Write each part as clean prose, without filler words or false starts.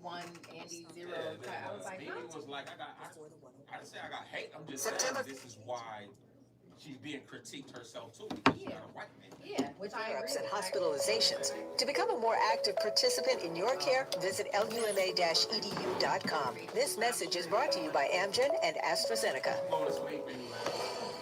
1, Andy 0. I was like, Mimi huh? was like, I didn't say I got hate. I'm just saying this is why she's being critiqued herself too because she's not a white man. Yeah, which I agree And with. hospitalizations. To become a more active participant in your care, visit luma-edu.com. This message is brought to you by Amgen and AstraZeneca.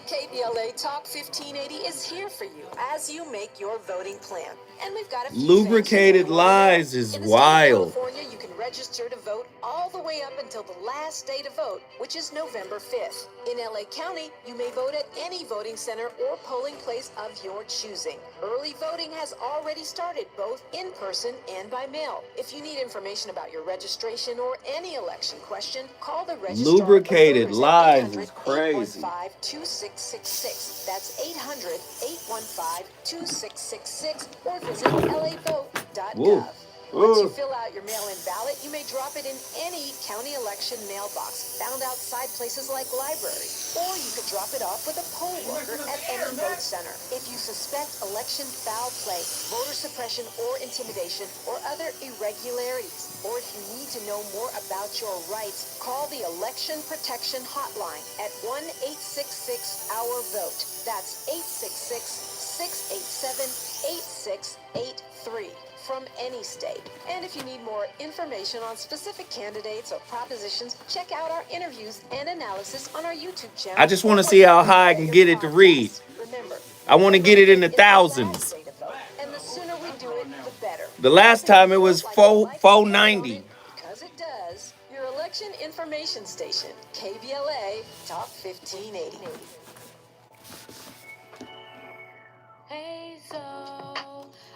KBLA Talk 1580 is here for you as you make your voting plan. And we've got a few Lubricated lies is wild. In California, you can register to vote all the way up until the last day to vote, which is November 5th. In LA County, you may vote at any voting center or polling place of your choosing. Early voting has already started, both in person and by mail. If you need information about your registration or any election question, call the registrar. Lubricated lies is crazy. 815-2666. That's 800-815-2666 or visit lavote.gov. Once you fill out your mail-in ballot, you may drop it in any county election mailbox found outside places like libraries, or you could drop it off with a poll worker at any vote center. If you suspect election foul play, voter suppression or intimidation, or other irregularities, or if you need to know more about your rights, call the Election Protection Hotline at 1-866-OUR-VOTE. That's 866-687-8683. From any state. And if you need more information on specific candidates or propositions, check out our interviews and analysis on our YouTube channel. I just want to see how high I can get it to read. Remember, I want to get it in the thousands. and the sooner we do it, the better. The last time it was 490. Because it does. Your election information station, KBLA Talk 1580. Hey, so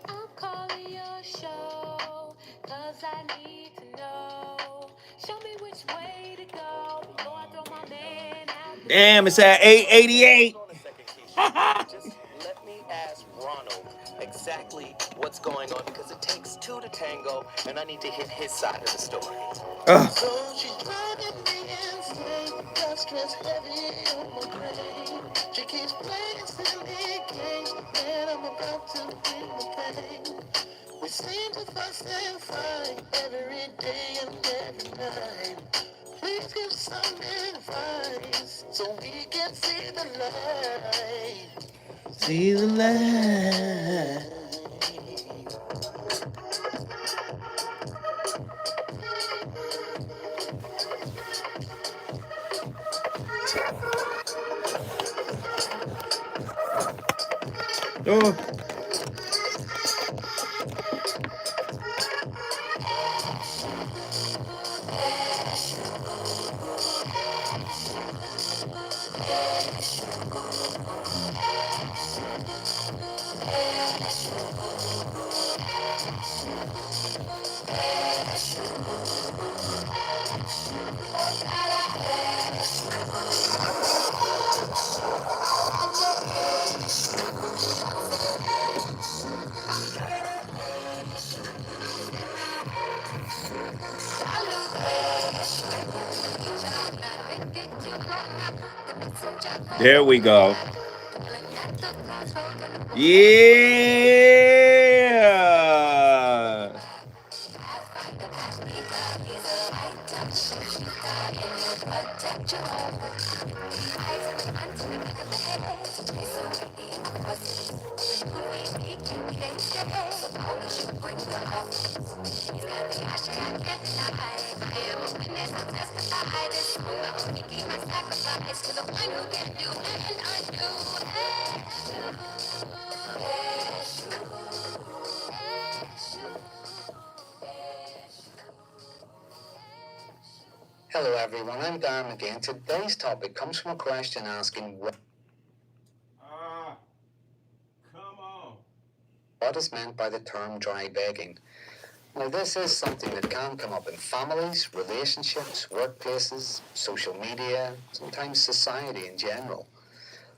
I'm calling your show, cause I need to know. Show me which way to go before I throw my man out. Damn, it's at 888. Just let me ask Ronald exactly what's going on because it takes two to tango and I need to hit his side of the story. So she's driving me insane, got stress heavy on my brain. She keeps playing silly games, and I'm about to bring the pain. We seem to fuss and fight every day and every night. Please give some advice so we can see the light. See the light. Oh. There we go. Yeah. Hello everyone, I'm Darren again. Today's topic comes from a question asking Come on. what is meant by the term dry begging. Now this is something that can come up in families, relationships, workplaces, social media, sometimes society in general.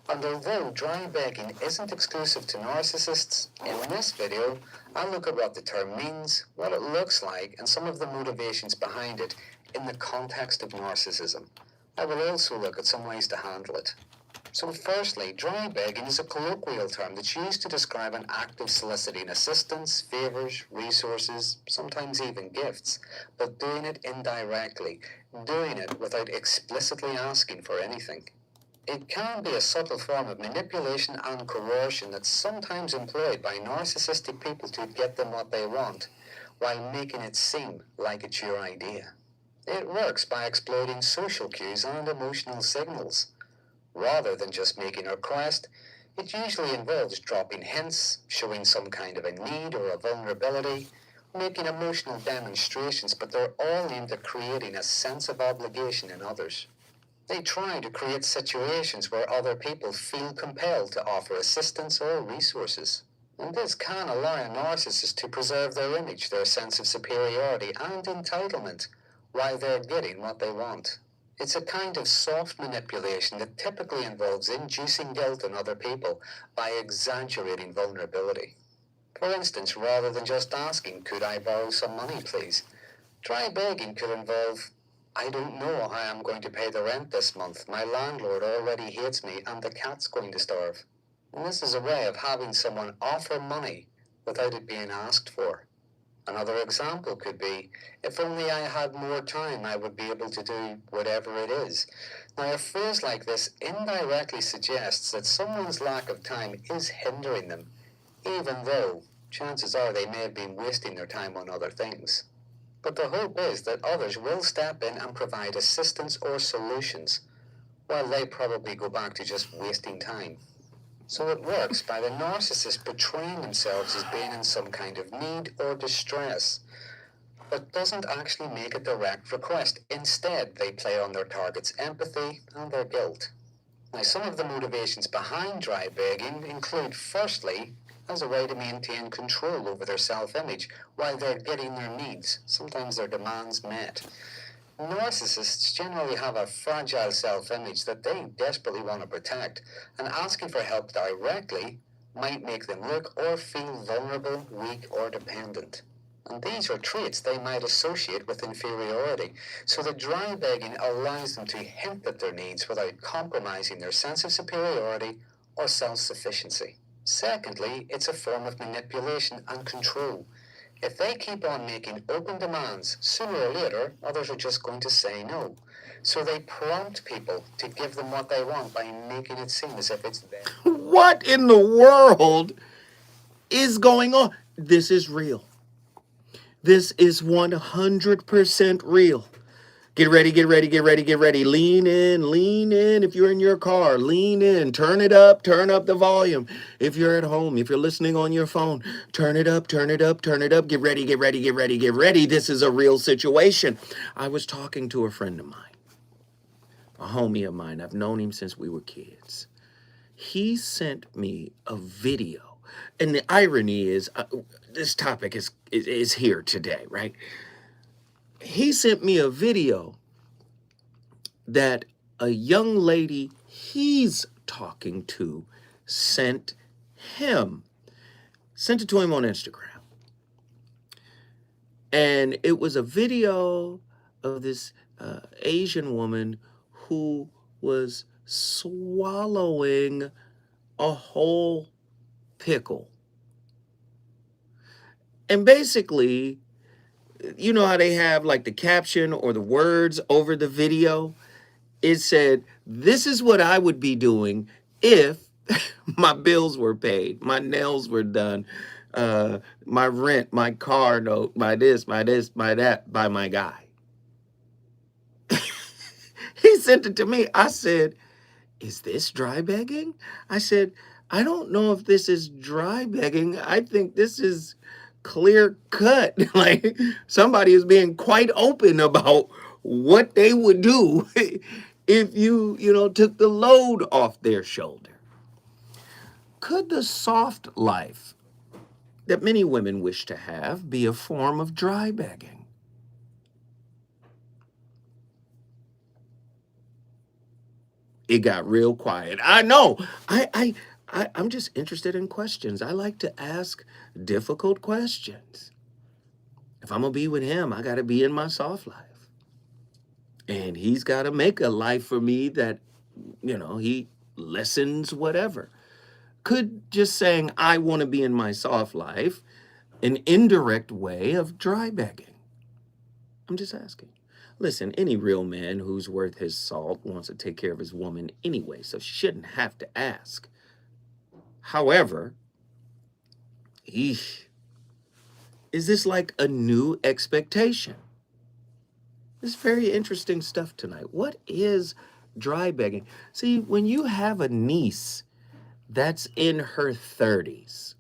And although dry begging isn't exclusive to narcissists, in this video I'll look at what the term means, what it looks like, and some of the motivations behind it in the context of narcissism. I will also look at some ways to handle it. So firstly, dry begging is a colloquial term that's used to describe an act of soliciting assistance, favours, resources, sometimes even gifts, but doing it indirectly, doing it without explicitly asking for anything. It can be a subtle form of manipulation and coercion that's sometimes employed by narcissistic people to get them what they want, while making it seem like it's your idea. It works by exploiting social cues and emotional signals. Rather than just making a request, it usually involves dropping hints, showing some kind of a need or a vulnerability, making emotional demonstrations, but they're all aimed at creating a sense of obligation in others. They try to create situations where other people feel compelled to offer assistance or resources. And this can allow a narcissist to preserve their image, their sense of superiority and entitlement, while they're getting what they want. It's a kind of soft manipulation that typically involves inducing guilt in other people by exaggerating vulnerability. For instance, rather than just asking, "Could I borrow some money, please?" dry begging could involve, "I don't know how I'm going to pay the rent this month. My landlord already hates me and the cat's going to starve." And this is a way of having someone offer money without it being asked for. Another example could be, "If only I had more time, I would be able to do whatever it is." Now, a phrase like this indirectly suggests that someone's lack of time is hindering them, even though chances are they may have been wasting their time on other things. But the hope is that others will step in and provide assistance or solutions, while they probably go back to just wasting time. So it works by the narcissist portraying themselves as being in some kind of need or distress, but doesn't actually make a direct request. Instead, they play on their target's empathy and their guilt. Now, some of the motivations behind dry begging include, firstly, as a way to maintain control over their self-image while they're getting their needs, sometimes their demands, met. Narcissists generally have a fragile self-image that they desperately want to protect, and asking for help directly might make them look or feel vulnerable, weak, or dependent. And these are traits they might associate with inferiority, so the dry begging allows them to hint at their needs without compromising their sense of superiority or self-sufficiency. Secondly, it's a form of manipulation and control. If they keep on making open demands, sooner or later, others are just going to say no. So they prompt people to give them what they want by making it seem as if it's them. What in the world is going on? This is real. This is 100% real. Get ready, get ready, get ready, get ready. Lean in, lean in. If you're in your car, lean in. Turn it up, turn up the volume. If you're at home, if you're listening on your phone, turn it up, turn it up, turn it up. Get ready, get ready, get ready, get ready. This is a real situation. I was talking to a friend of mine, a homie of mine. I've known him since we were kids. He sent me a video. And the irony is, this topic is here today, right? He sent me a video that a young lady he's talking to sent him. Sent it to him on Instagram. And it was a video of this Asian woman who was swallowing a whole pickle. And basically, you know how they have like the caption or the words over the video? It said, "This is what I would be doing if my bills were paid, my nails were done, my rent, my car note, my this, my that, by my guy." He sent it to me. I said, "Is this dry begging?" I said, "I don't know if this is dry begging. I think this is clear cut." Like somebody is being quite open about what they would do if you took the load off their shoulder. Could the soft life that many women wish to have be a form of dry begging? It got real quiet. I know. I'm just interested in questions. I like to ask difficult questions. If I'm going to be with him, I got to be in my soft life. And he's got to make a life for me that, he lessons, whatever. Could just saying, I want to be in my soft life, an indirect way of dry begging? I'm just asking. Listen, any real man who's worth his salt wants to take care of his woman anyway, so she shouldn't have to ask. However, is this like a new expectation? This is very interesting stuff tonight. What is dry begging? See, when you have a niece that's in her 30s,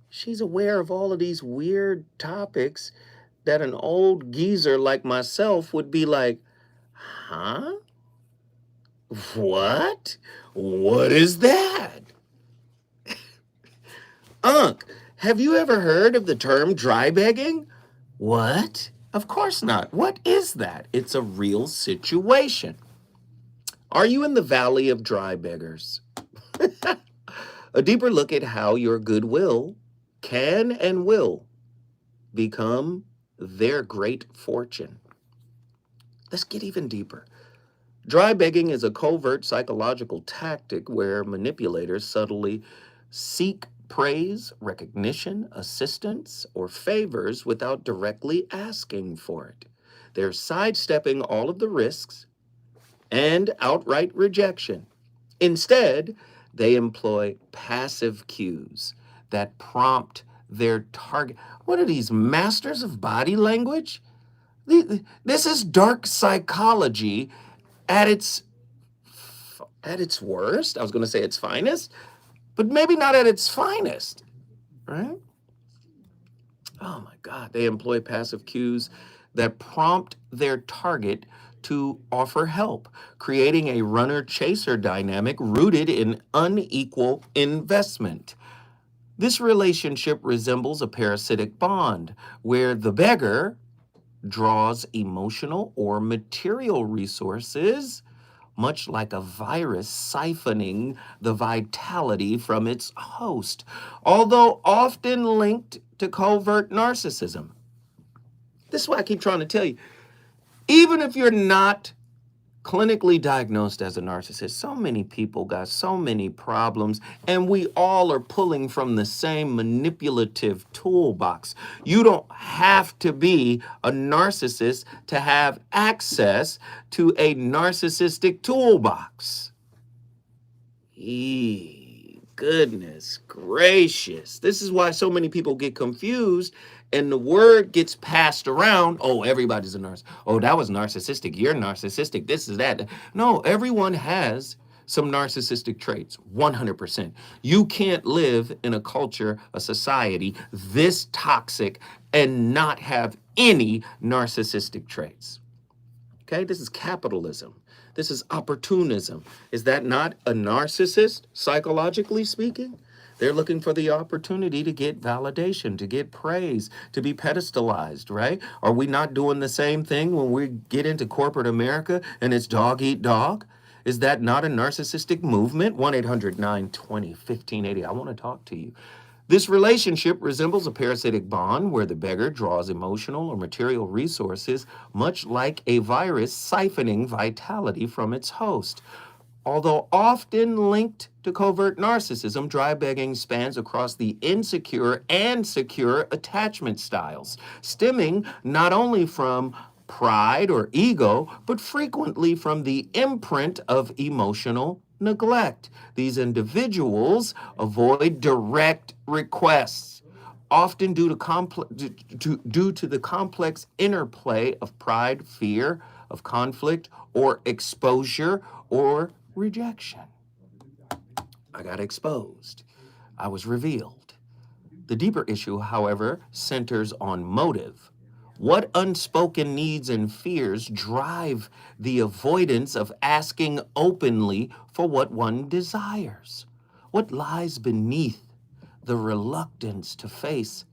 she's aware of all of these weird topics that an old geezer like myself would be like, huh? What? What is that? Unc, have you ever heard of the term dry begging? What? Of course not. What is that? It's a real situation. Are you in the valley of dry beggars? A deeper look at how your goodwill can and will become their great fortune. Let's get even deeper. Dry begging is a covert psychological tactic where manipulators subtly seek praise, recognition, assistance, or favors without directly asking for it. They're sidestepping all of the risks and outright rejection. Instead, they employ passive cues that prompt their target. What are these, masters of body language? This is dark psychology at its worst. I was going to say its finest, but maybe not at its finest, right? Oh my God, they employ passive cues that prompt their target to offer help, creating a runner-chaser dynamic rooted in unequal investment. This relationship resembles a parasitic bond where the beggar draws emotional or material resources, much like a virus siphoning the vitality from its host, although often linked to covert narcissism. This is why I keep trying to tell you, even if you're not clinically diagnosed as a narcissist, so many people got so many problems, and we all are pulling from the same manipulative toolbox. You don't have to be a narcissist to have access to a narcissistic toolbox. Goodness gracious. This is why so many people get confused and the word gets passed around. Oh, everybody's a narcissist. Oh, that was narcissistic. You're narcissistic. This is that. No, everyone has some narcissistic traits, 100%. You can't live in a culture, a society this toxic and not have any narcissistic traits. Okay, this is capitalism. This is opportunism. Is that not a narcissist, psychologically speaking? They're looking for the opportunity to get validation, to get praise, to be pedestalized, right? Are we not doing the same thing when we get into corporate America and it's dog eat dog? Is that not a narcissistic movement? 1-800-920-1580. I want to talk to you. This relationship resembles a parasitic bond where the beggar draws emotional or material resources, much like a virus siphoning vitality from its host. Although often linked to covert narcissism, dry begging spans across the insecure and secure attachment styles, stemming not only from pride or ego, but frequently from the imprint of emotional neglect. These individuals avoid direct requests, often due to the complex interplay of pride, fear of conflict, or exposure, or rejection. I got exposed. I was revealed. The deeper issue, however, centers on motive. What unspoken needs and fears drive the avoidance of asking openly for what one desires? What lies beneath the reluctance to face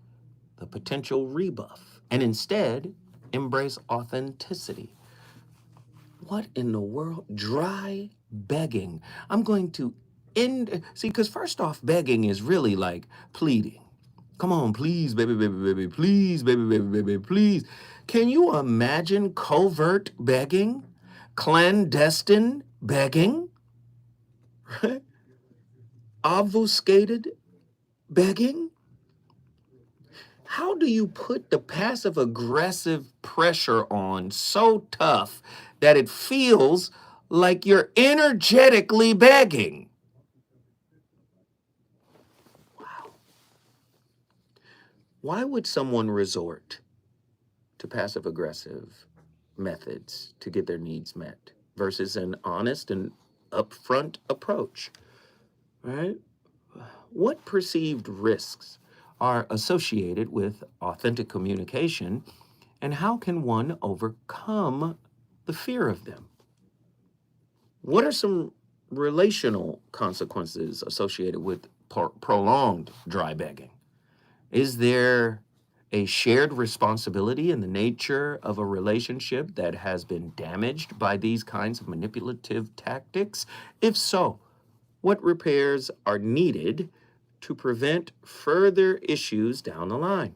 the potential rebuff and instead embrace authenticity? What in the world? Dry begging. I'm going to because first off, begging is really like pleading. Come on, please, baby, baby, baby, please, baby, baby, baby, please. Can you imagine covert begging? Clandestine begging? right? Obfuscated begging? How do you put the passive aggressive pressure on so tough that it feels like you're energetically begging? Wow. Why would someone resort to passive aggressive methods to get their needs met versus an honest and upfront approach, right? What perceived risks are associated with authentic communication, and how can one overcome the fear of them? What are some relational consequences associated with prolonged dry begging? Is there a shared responsibility in the nature of a relationship that has been damaged by these kinds of manipulative tactics? If so, what repairs are needed to prevent further issues down the line?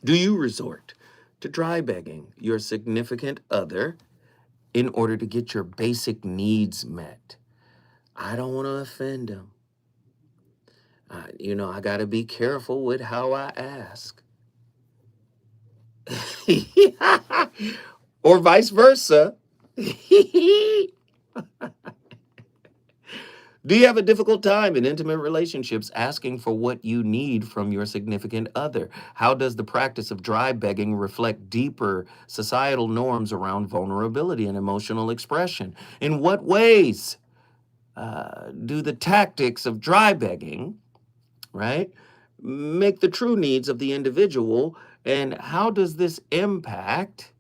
Do you resort to dry begging your significant other in order to get your basic needs met? I don't want to offend them. I got to be careful with how I ask. Or vice versa. Do you have a difficult time in intimate relationships asking for what you need from your significant other? How does the practice of dry begging reflect deeper societal norms around vulnerability and emotional expression? In what ways do the tactics of dry begging, right, make the true needs of the individual? And how does this mask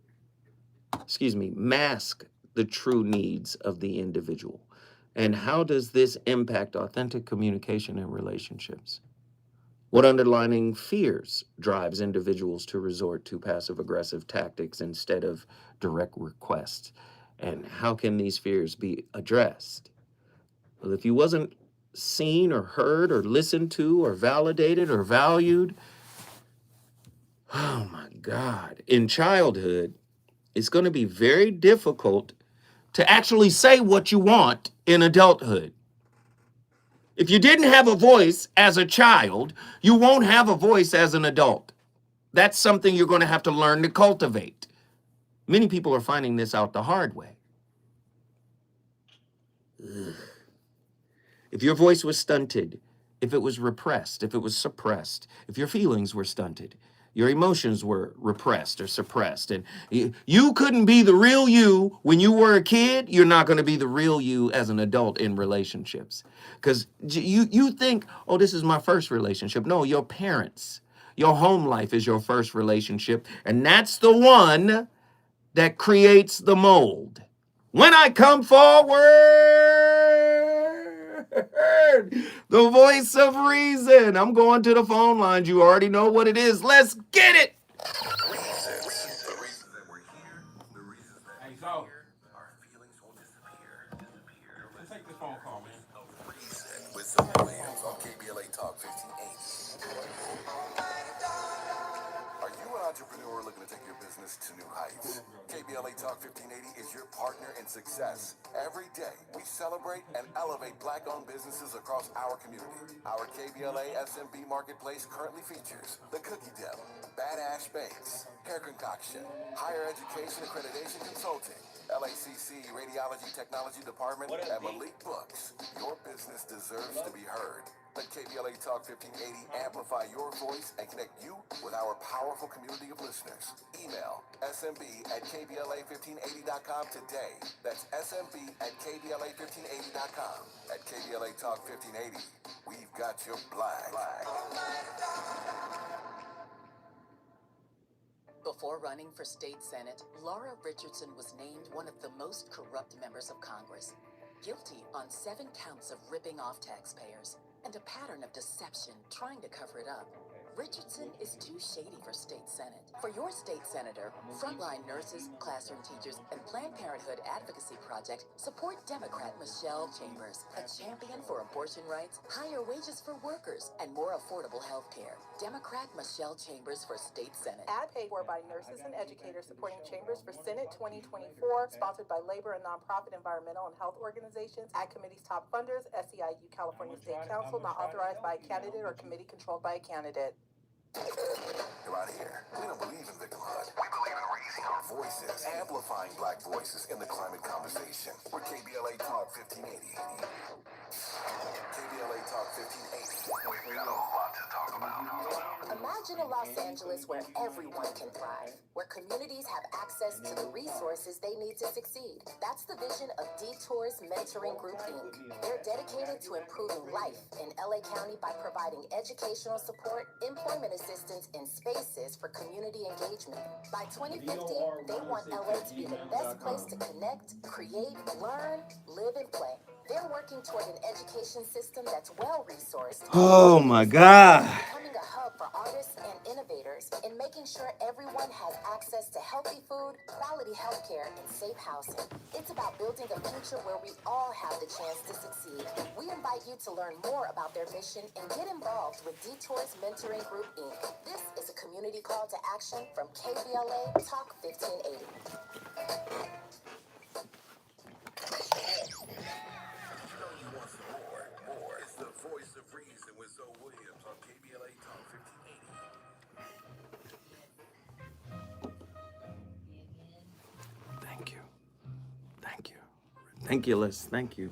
the true needs of the individual? And how does this impact authentic communication in relationships? What underlying fears drives individuals to resort to passive-aggressive tactics instead of direct requests? And how can these fears be addressed? Well, if you wasn't seen or heard or listened to or validated or valued, oh my God, in childhood, it's going to be very difficult to actually say what you want in adulthood. If you didn't have a voice as a child, you won't have a voice as an adult. That's something you're going to have to learn to cultivate. Many people are finding this out the hard way. Ugh. If your voice was stunted, if it was repressed, if it was suppressed, if your feelings were stunted, your emotions were repressed or suppressed, and you couldn't be the real you when you were a kid, you're not going to be the real you as an adult in relationships. Because you think, oh, this is my first relationship. No, your parents, your home life is your first relationship, and that's the one that creates the mold. When I come forward, the voice of reason. I'm going to the phone lines. You already know what it is. Let's get it. Hey, so let's take this phone call, man. With some Williams on KBLA Talk 1580. Are you an entrepreneur looking to take your business to new heights? KBLA Talk 1580 is your partner in success. Every day, we celebrate and elevate Black-owned businesses across our community. Our KBLA SMB Marketplace currently features The Cookie Deli, Badass Bakes, Hair Concoction, Higher Education Accreditation Consulting, LACC Radiology Technology Department, and Malik Books. Your business deserves to be heard. Let KBLA Talk 1580 amplify your voice and connect you with our powerful community of listeners. Email smb@kbla1580.com today. That's smb@kbla1580.com. At KBLA Talk 1580, we've got your black. Before running for state senate, Laura Richardson was named one of the most corrupt members of Congress, guilty on 7 counts of ripping off taxpayers and a pattern of deception trying to cover it up. Richardson is too shady for state senate. For your state senator, frontline nurses, classroom teachers, and Planned Parenthood Advocacy Project, support Democrat Michelle Chambers, a champion for abortion rights, higher wages for workers, and more affordable health care. Democrat Michelle Chambers for State Senate. Ad paid for by nurses and educators supporting Chambers for Senate 2024, sponsored by labor and nonprofit environmental and health organizations. Ad committee's top funders, SEIU California State Council, not authorized by a candidate or committee controlled by a candidate. Around here, we don't believe in victimhood. We believe in raising our voices, amplifying black voices in the climate conversation. We're KBLA Talk 1580. KBLA Talk 1580. We've got a lot to talk about. Imagine a Los Angeles where everyone can thrive, where communities have access to the resources they need to succeed. That's the vision of Detours Mentoring Group, Inc. They're dedicated to improving life in LA County by providing educational support, employment assistance, and spaces for community engagement. By 2050, they want LA to be the best place to connect, create, learn, live, and play. They're working toward an education system that's well-resourced. Oh my God. Becoming a hub for artists and innovators, and making sure everyone has access to healthy food, quality healthcare, and safe housing. It's about building a future where we all have the chance to succeed. We invite you to learn more about their mission and get involved with Detours Mentoring Group, Inc. This is a community call to action from KBLA Talk 1580. It's the voice of reason with Zoe Williams on KBLA Talk 1580. Thank you. Thank you. Thank you, Liz. Thank you.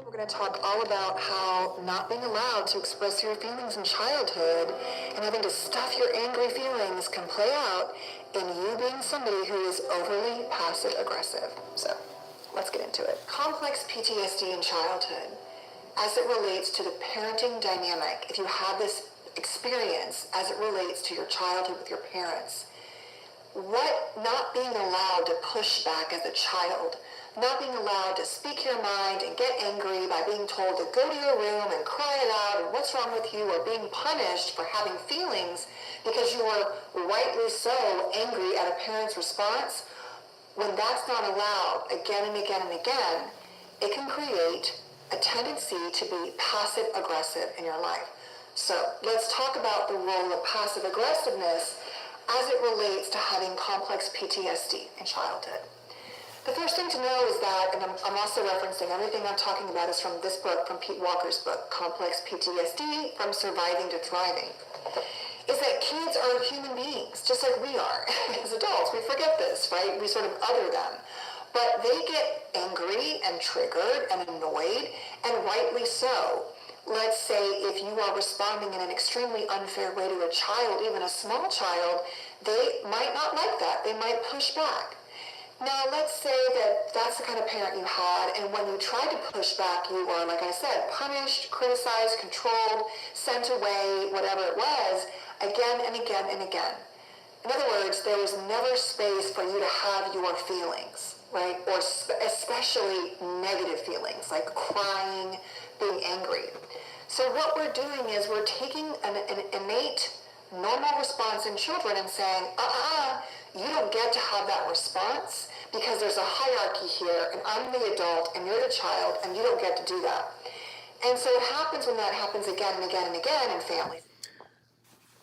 We're going to talk all about how not being allowed to express your feelings in childhood and having to stuff your angry feelings can play out in you being somebody who is overly passive aggressive. So let's get into it. Complex PTSD in childhood as it relates to the parenting dynamic. If you have this experience as it relates to your childhood with your parents, what not being allowed to push back as a child, not being allowed to speak your mind and get angry by being told to go to your room and cry it out and what's wrong with you, or being punished for having feelings because you were rightly so angry at a parent's response, when that's not allowed again and again and again, it can create a tendency to be passive aggressive in your life. So let's talk about the role of passive aggressiveness as it relates to having complex PTSD in childhood. The first thing to know is that, and I'm also referencing everything I'm talking about is from this book, from Pete Walker's book, Complex PTSD, From Surviving to Thriving, is that kids are human beings, just like we are. As adults, we forget this, right? We sort of other them. But they get angry and triggered and annoyed, and rightly so. Let's say if you are responding in an extremely unfair way to a child, even a small child, they might not like that. They might push back. Now, let's say that that's the kind of parent you had, and when you tried to push back, you were, like I said, punished, criticized, controlled, sent away, whatever it was, again and again and again. In other words, there was never space for you to have your feelings, right? Or especially negative feelings, like crying, being angry. So what we're doing is we're taking an innate, normal response in children and saying, you don't get to have that response because there's a hierarchy here, and I'm the adult and you're the child, and you don't get to do that. And so it happens when that happens again and again and again in families.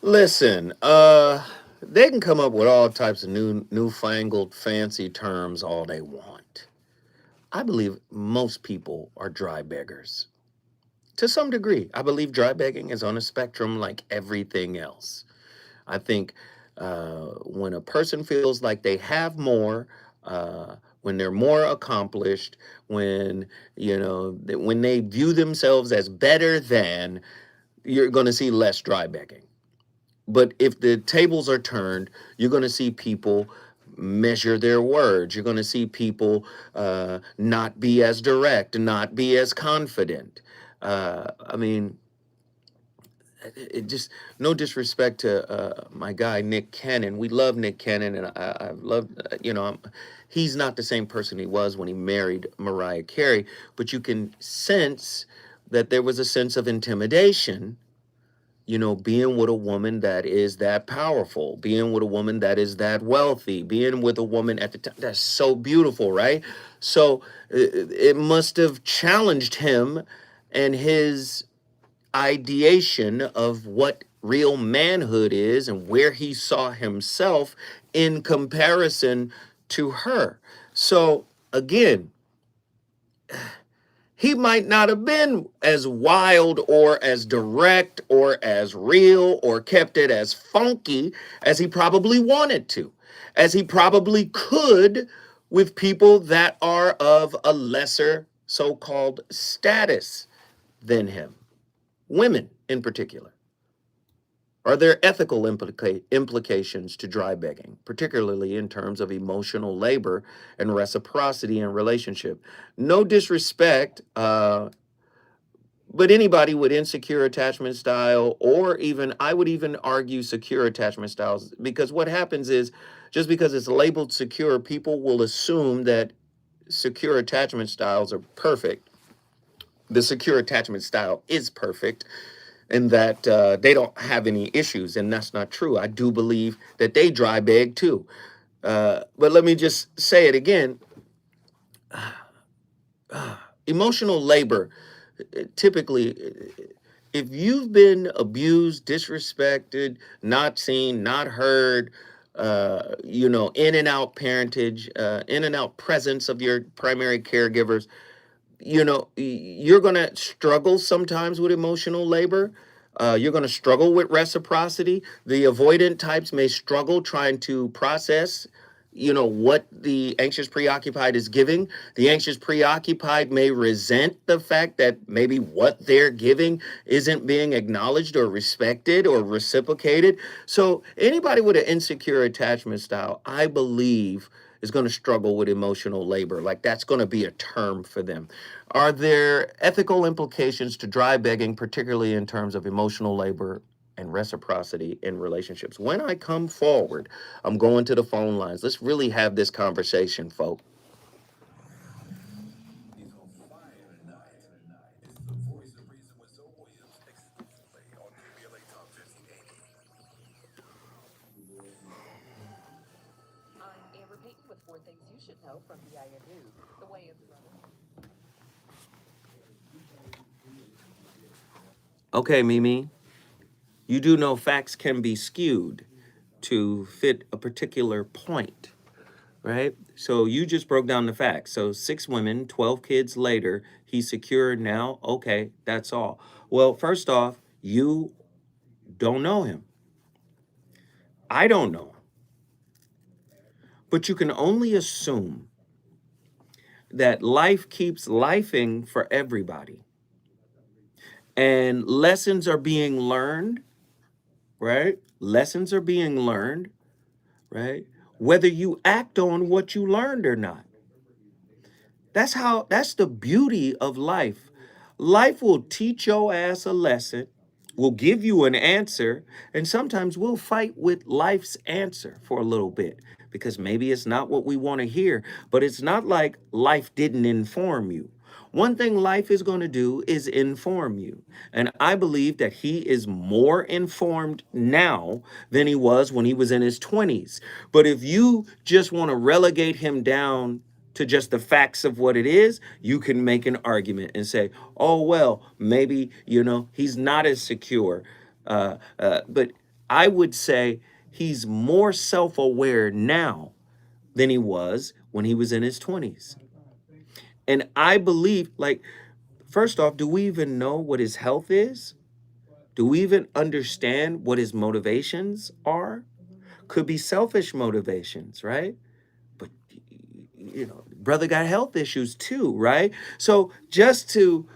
Listen, they can come up with all types of newfangled fancy terms all they want. I believe most people are dry beggars. To some degree, I believe dry begging is on a spectrum like everything else. I think when a person feels like they have more, when they're more accomplished, when when they view themselves as better than, you're going to see less dry begging. But if the tables are turned, you're going to see people measure their words. You're going to see people not be as direct, not be as confident. I mean, it just, no disrespect to my guy Nick Cannon. We love Nick Cannon, and I love he's not the same person he was when he married Mariah Carey, but you can sense that there was a sense of intimidation, being with a woman that is that powerful, being with a woman that is that wealthy, being with a woman at the time that's so beautiful, right? So it must have challenged him and his ideation of what real manhood is and where he saw himself in comparison to her. So again, he might not have been as wild or as direct or as real or kept it as funky as he probably wanted to, as he probably could with people that are of a lesser so-called status than him, women in particular. Are there ethical implications to dry begging, particularly in terms of emotional labor and reciprocity in relationship? No disrespect, but anybody with insecure attachment style, or even, I would even argue secure attachment styles, because what happens is, just because it's labeled secure, people will assume that secure attachment styles are perfect. The secure attachment style is perfect, and that they don't have any issues, and that's not true. I do believe that they dry beg too. But let me just say it again. Emotional labor, typically, if you've been abused, disrespected, not seen, not heard, in and out parentage, in and out presence of your primary caregivers, you're going to struggle sometimes with emotional labor. You're going to struggle with reciprocity. The avoidant types may struggle trying to process, what the anxious preoccupied is giving. The anxious preoccupied may resent the fact that maybe what they're giving isn't being acknowledged or respected or reciprocated. So anybody with an insecure attachment style, I believe, is going to struggle with emotional labor. Like, that's going to be a term for them. Are there ethical implications to dry begging, particularly in terms of emotional labor and reciprocity in relationships? When I come forward, I'm going to the phone lines. Let's really have this conversation, folks. He's on fire tonight. It's the voice of reason with Zoe Williams exclusively on KBLA Talk 1580. I'm Amber Payton with 4 things you should know from BIN News. The way of Okay, Mimi, you do know facts can be skewed to fit a particular point, right? So you just broke down the facts. So 6 women, 12 kids later, he's secure now. Okay, that's all. Well, first off, you don't know him. I don't know him. But you can only assume that life keeps lifing for everybody. And lessons are being learned, right? Lessons are being learned, right? Whether you act on what you learned or not. That's the beauty of life. Life will teach your ass a lesson, will give you an answer, and sometimes we'll fight with life's answer for a little bit because maybe it's not what we want to hear, but it's not like life didn't inform you. One thing life is going to do is inform you. And I believe that he is more informed now than he was when he was in his 20s. But if you just want to relegate him down to just the facts of what it is, you can make an argument and say, oh, well, maybe, he's not as secure. But I would say he's more self-aware now than he was when he was in his 20s. And I believe, like, first off, do we even know what his health is? Do we even understand what his motivations are? Could be selfish motivations, right? But, you know, brother got health issues too, right? So just to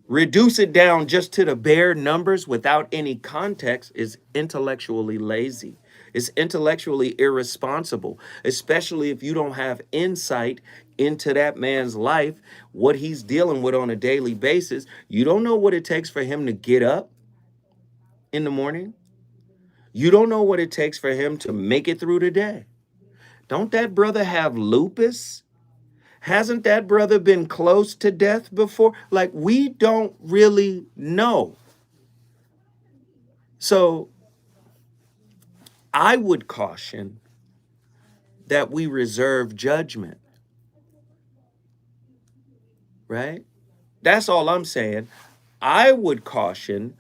reduce it down just to the bare numbers without any context is intellectually lazy. It's intellectually irresponsible, especially if you don't have insight into that man's life, what he's dealing with on a daily basis. You don't know what it takes for him to get up in the morning. You don't know what it takes for him to make it through the day. Don't that brother have lupus? Hasn't that brother been close to death before? Like, we don't really know. So I would caution that we reserve judgment, right? That's all I'm saying. I would caution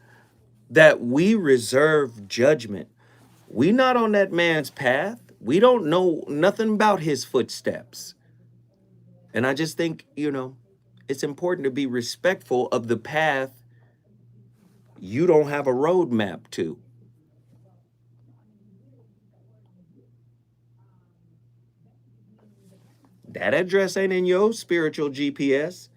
that we reserve judgment. We not on that man's path. We don't know nothing about his footsteps. And I just think, you know, it's important to be respectful of the path you don't have a roadmap to. That address ain't in your spiritual GPS.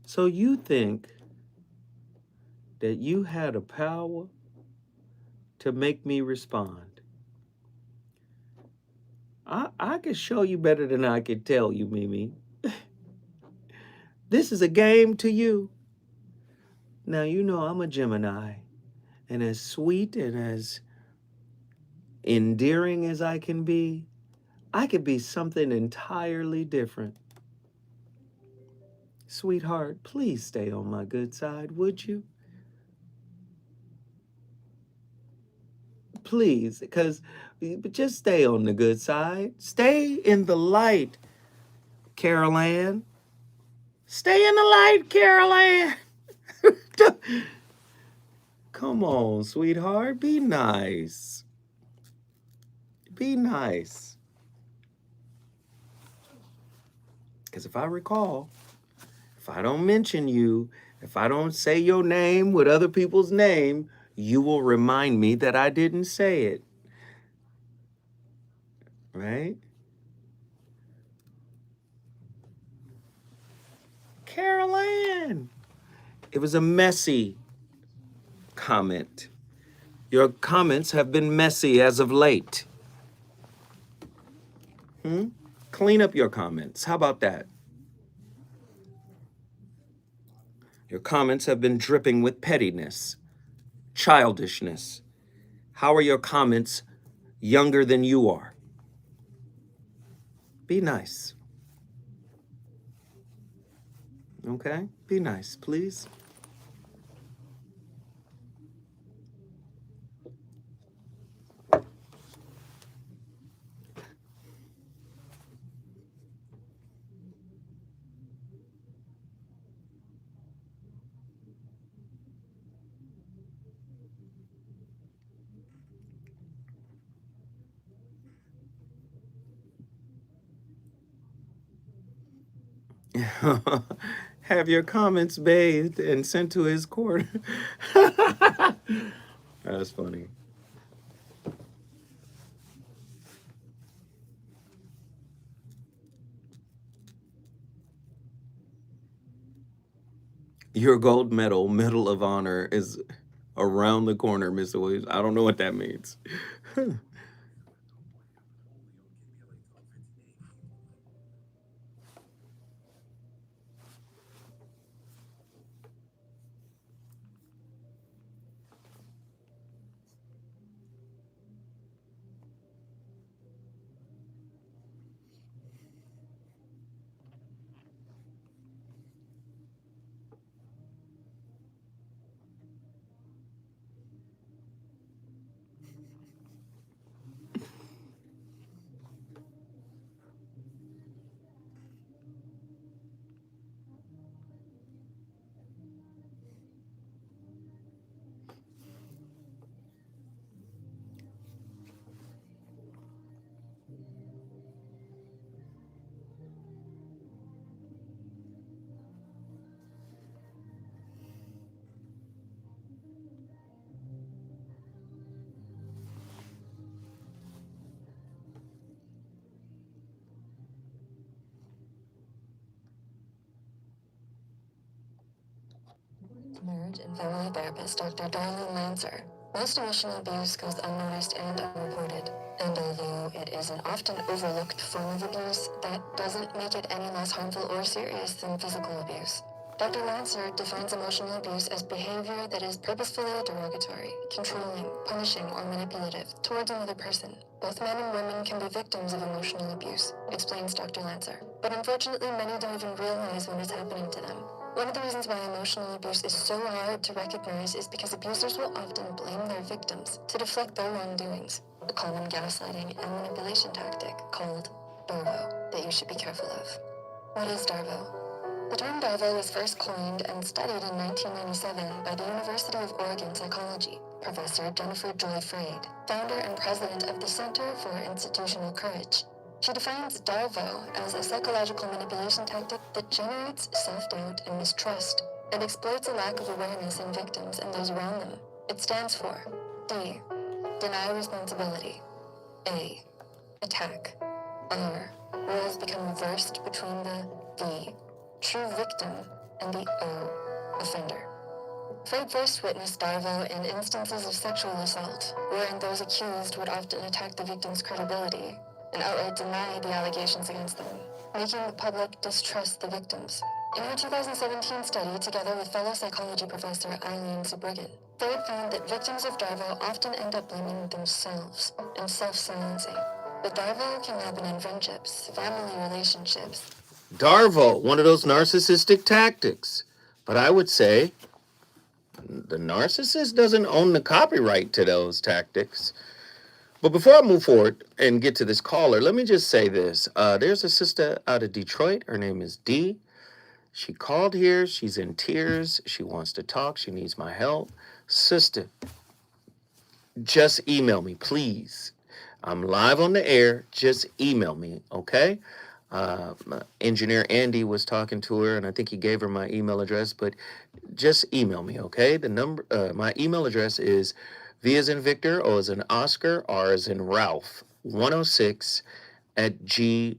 So you think that you had a power to make me respond? I could show you better than I could tell you, Mimi. This is a game to you. Now, you know I'm a Gemini, and as sweet and as endearing as I can be, I could be something entirely different. Sweetheart, please stay on my good side, would you? Please, because just stay on the good side. Stay in the light, Carol Ann. Stay in the light, Carol Ann. Come on, sweetheart, be nice. Be nice. Because if I recall, if I don't mention you, if I don't say your name with other people's name, you will remind me that I didn't say it. Right? Carol Ann. It was a messy comment. Your comments have been messy as of late. Clean up your comments. How about that? Your comments have been dripping with pettiness, childishness. How are your comments younger than you are? Be nice. Okay? Be nice, please. Have your comments bathed and sent to his court. That's funny. Your gold medal, Medal of Honor, is around the corner, Mr. Williams. I don't know what that means. Marriage and family therapist Dr. Darvo Lancer. Most emotional abuse goes unnoticed and unreported, and although it is an often overlooked form of abuse, that doesn't make it any less harmful or serious than physical abuse. Dr. Lancer defines emotional abuse as behavior that is purposefully derogatory, controlling, punishing, or manipulative towards another person. Both men and women can be victims of emotional abuse, explains Dr. Lancer. But unfortunately, many don't even realize when it's happening to them. One of the reasons why emotional abuse is so hard to recognize is because abusers will often blame their victims to deflect their wrongdoings, a common gaslighting and manipulation tactic called Darvo that you should be careful of. What is Darvo? The term Darvo was first coined and studied in 1997 by the University of Oregon Psychology, Professor Jennifer Joy Freyd, founder and president of the Center for Institutional Courage. She defines Darvo as a psychological manipulation tactic that generates self-doubt and mistrust and exploits a lack of awareness in victims and those around them. It stands for D. Deny responsibility. A. Attack. R. Roles become reversed between the V. True victim and the O. Offender. Freud first witnessed Darvo in instances of sexual assault, wherein those accused would often attack the victim's credibility and outright deny the allegations against them, making the public distrust the victims. In her 2017 study, together with fellow psychology professor Eileen Zubriggen, Freud found that victims of Darvo often end up blaming themselves and self-silencing. But Darvo can happen in friendships, family relationships. Darvo, one of those narcissistic tactics. But I would say the narcissist doesn't own the copyright to those tactics. But before I move forward and get to this caller, let me just say this. There's a sister out of Detroit. Her name is Dee. She called here. She's in tears. She wants to talk. She needs my help. Sister, just email me, please. I'm live on the air. Just email me, okay? Engineer Andy was talking to her, and I think he gave her my email address, but just email me, okay? The number, my email address is V as in Victor, O as in Oscar, R as in Ralph, 106 at gmail.com,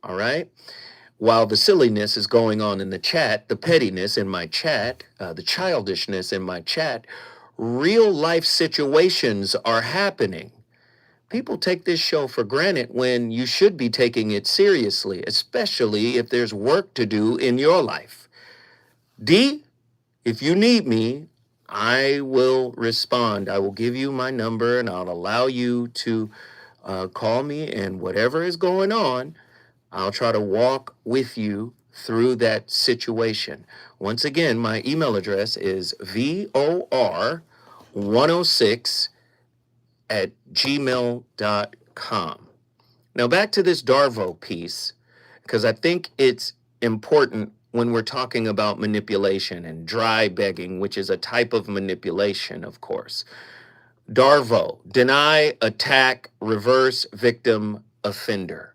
all right? While the silliness is going on in the chat, the pettiness in my chat, the childishness in my chat, real life situations are happening. People take this show for granted when you should be taking it seriously, especially if there's work to do in your life. D, if you need me, I will respond. I will give you my number and I'll allow you to call me, and whatever is going on, I'll try to walk with you through that situation. Once again, my email address is VOR106 at gmail.com. Now back to this Darvo piece, because I think it's important when we're talking about manipulation and dry begging, which is a type of manipulation, of course. Darvo, deny, attack, reverse, victim, offender.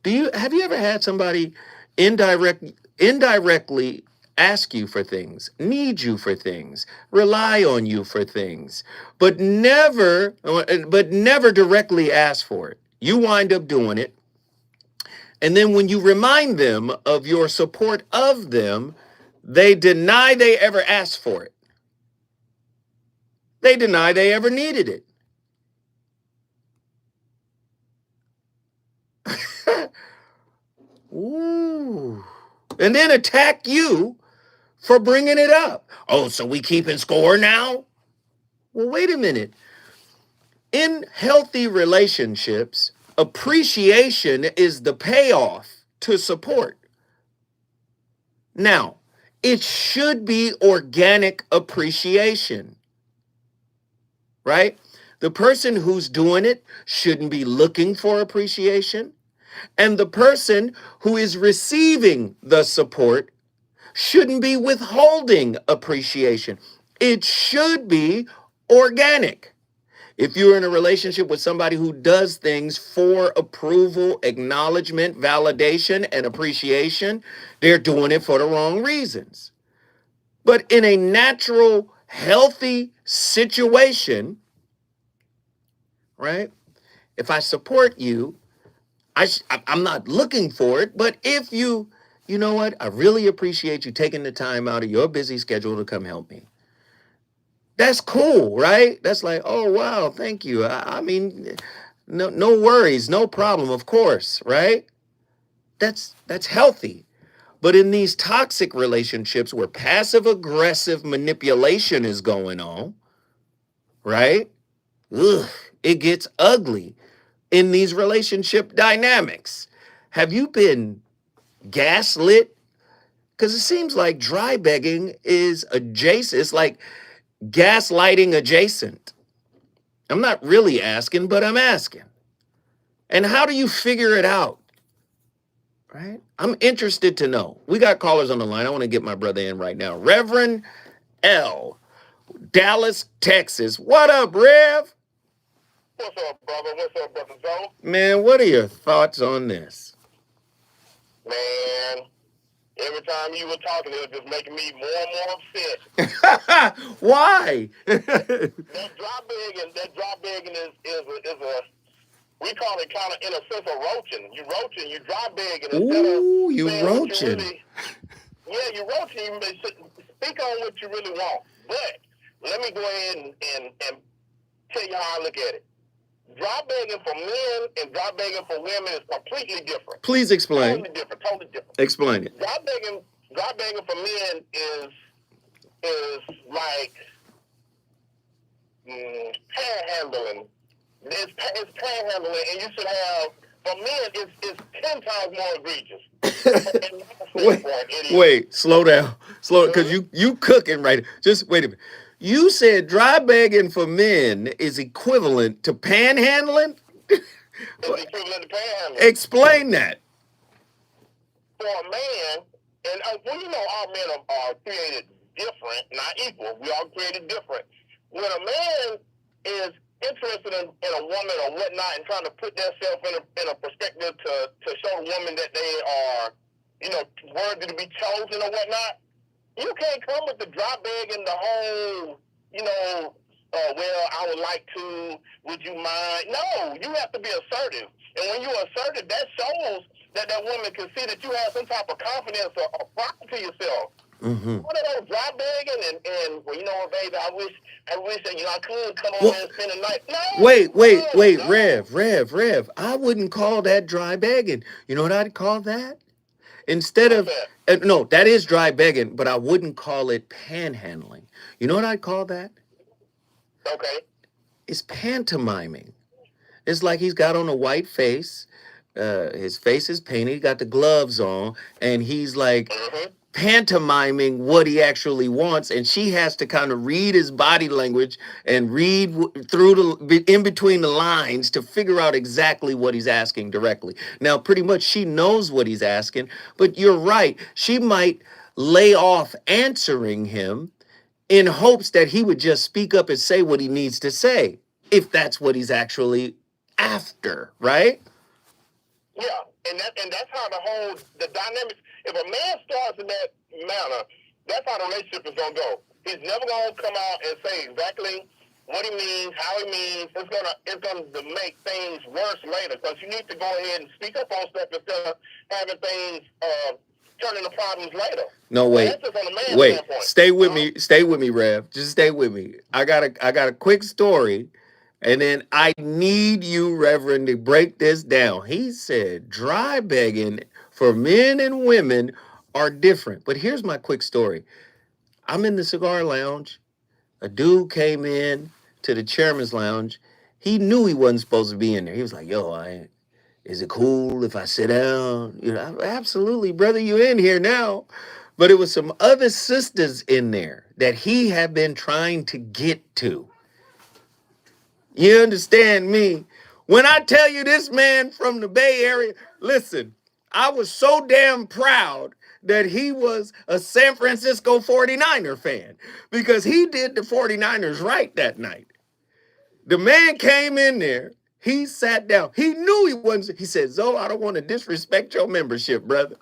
Have you ever had somebody indirectly ask you for things, need you for things, rely on you for things, but never directly ask for it? You wind up doing it, And then when you remind them of your support of them, they deny they ever asked for it. They deny they ever needed it. Ooh. And then attack you for bringing it up. Oh, so we keeping score now? Well, wait a minute. In healthy relationships, appreciation is the payoff to support. Now, it should be organic appreciation, right? The person who's doing it shouldn't be looking for appreciation. And the person who is receiving the support shouldn't be withholding appreciation. It should be organic. If you're in a relationship with somebody who does things for approval, acknowledgement, validation, and appreciation, they're doing it for the wrong reasons. But in a natural, healthy situation, right? If I support you, I'm not looking for it, but if you know what? I really appreciate you taking the time out of your busy schedule to come help me. That's cool, right? That's like, oh, wow, thank you. I mean, no worries, no problem, of course, right? That's healthy. But in these toxic relationships where passive aggressive manipulation is going on, right? Ugh, it gets ugly in these relationship dynamics. Have you been gaslit? Because it seems like dry begging is adjacent. It's like gaslighting adjacent. I'm not really asking, but I'm asking. And how do you figure it out? Right? I'm interested to know. We got callers on the line. I want to get my brother in right now. Reverend L, Dallas, Texas. What up, Rev? What's up, brother? What's up, brother Joe? Man, what are your thoughts on this? Man, every time you were talking, it was just making me more and more upset. Why? That drop begging is a we call it kind of in a sense of roaching. You roaching, you drop begging. Ooh, you roaching. You roaching. You may speak on what you really want. But let me go ahead and tell you how I look at it. Drop begging for men and drop begging for women is completely different. Please explain. Totally different. Explain it. Drop begging for men is like panhandling. It's panhandling, and you should have, for men, it's 10 times more egregious. Wait, slow down. Because you cooking right. Just wait a minute. You said dry begging for men is equivalent to panhandling? It's equivalent to panhandling. Explain that. For a man, and well, you know, all men are created different, not equal. We all created different. When a man is interested in a woman or whatnot and trying to put themselves in a perspective to show the woman that they are, you know, worthy to be chosen or whatnot, you can't come with the drop bag and the whole, you know, well, I would like to, would you mind? No, you have to be assertive. And when you're assertive, that shows that woman can see that you have some type of confidence or pride to yourself. Mm-hmm. One of those drop begging and well, you know what, baby, I wish that, you know, I could come over and spend the night. No, wait, Rev. I wouldn't call that dry begging. You know what I'd call that? Instead of, no, that is dry begging, but I wouldn't call it panhandling. You know what I'd call that? Okay. It's pantomiming. It's like he's got on a white face. His face is painted. He got the gloves on, and he's like pantomiming what he actually wants, and she has to kind of read his body language and read through in between the lines to figure out exactly what he's asking directly. Now, pretty much she knows what he's asking, but you're right. She might lay off answering him in hopes that he would just speak up and say what he needs to say, if that's what he's actually after, right? Yeah, and that's how the dynamics. If a man starts in that manner, that's how the relationship is gonna go. He's never gonna come out and say exactly what he means, how he means. It's gonna make things worse later. Because you need to go ahead and speak up on stuff instead of having things turn into problems later. No, So wait. that's just on the man's Wait. standpoint. Stay with me. Stay with me, Rev. Just stay with me. I got a quick story. And then I need you, Reverend, to break this down. He said dry begging for men and women are different. But here's my quick story. I'm in the cigar lounge. A dude came in to the chairman's lounge. He knew he wasn't supposed to be in there. He was like, yo, is it cool if I sit down? You know, absolutely, brother, you in here now. But it was some other sisters in there that he had been trying to get to. You understand me? When I tell you this man from the Bay Area, listen, I was so damn proud that he was a San Francisco 49er fan because he did the 49ers right that night. The man came in there. He sat down. He knew he wasn't. He said, Zoe, I don't want to disrespect your membership, brother.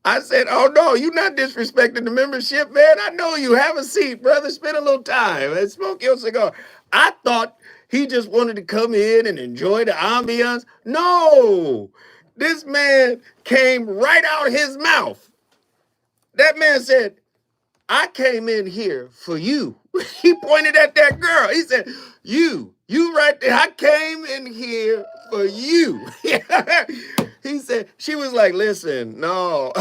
I said, oh, no, you're not disrespecting the membership, man. I know you. Have a seat, brother. Spend a little time and smoke your cigar. I thought he just wanted to come in and enjoy the ambiance. No, this man came right out his mouth. That man said, I came in here for you. He pointed at that girl. He said, you right there. I came in here for you. He said, she was like, listen, no,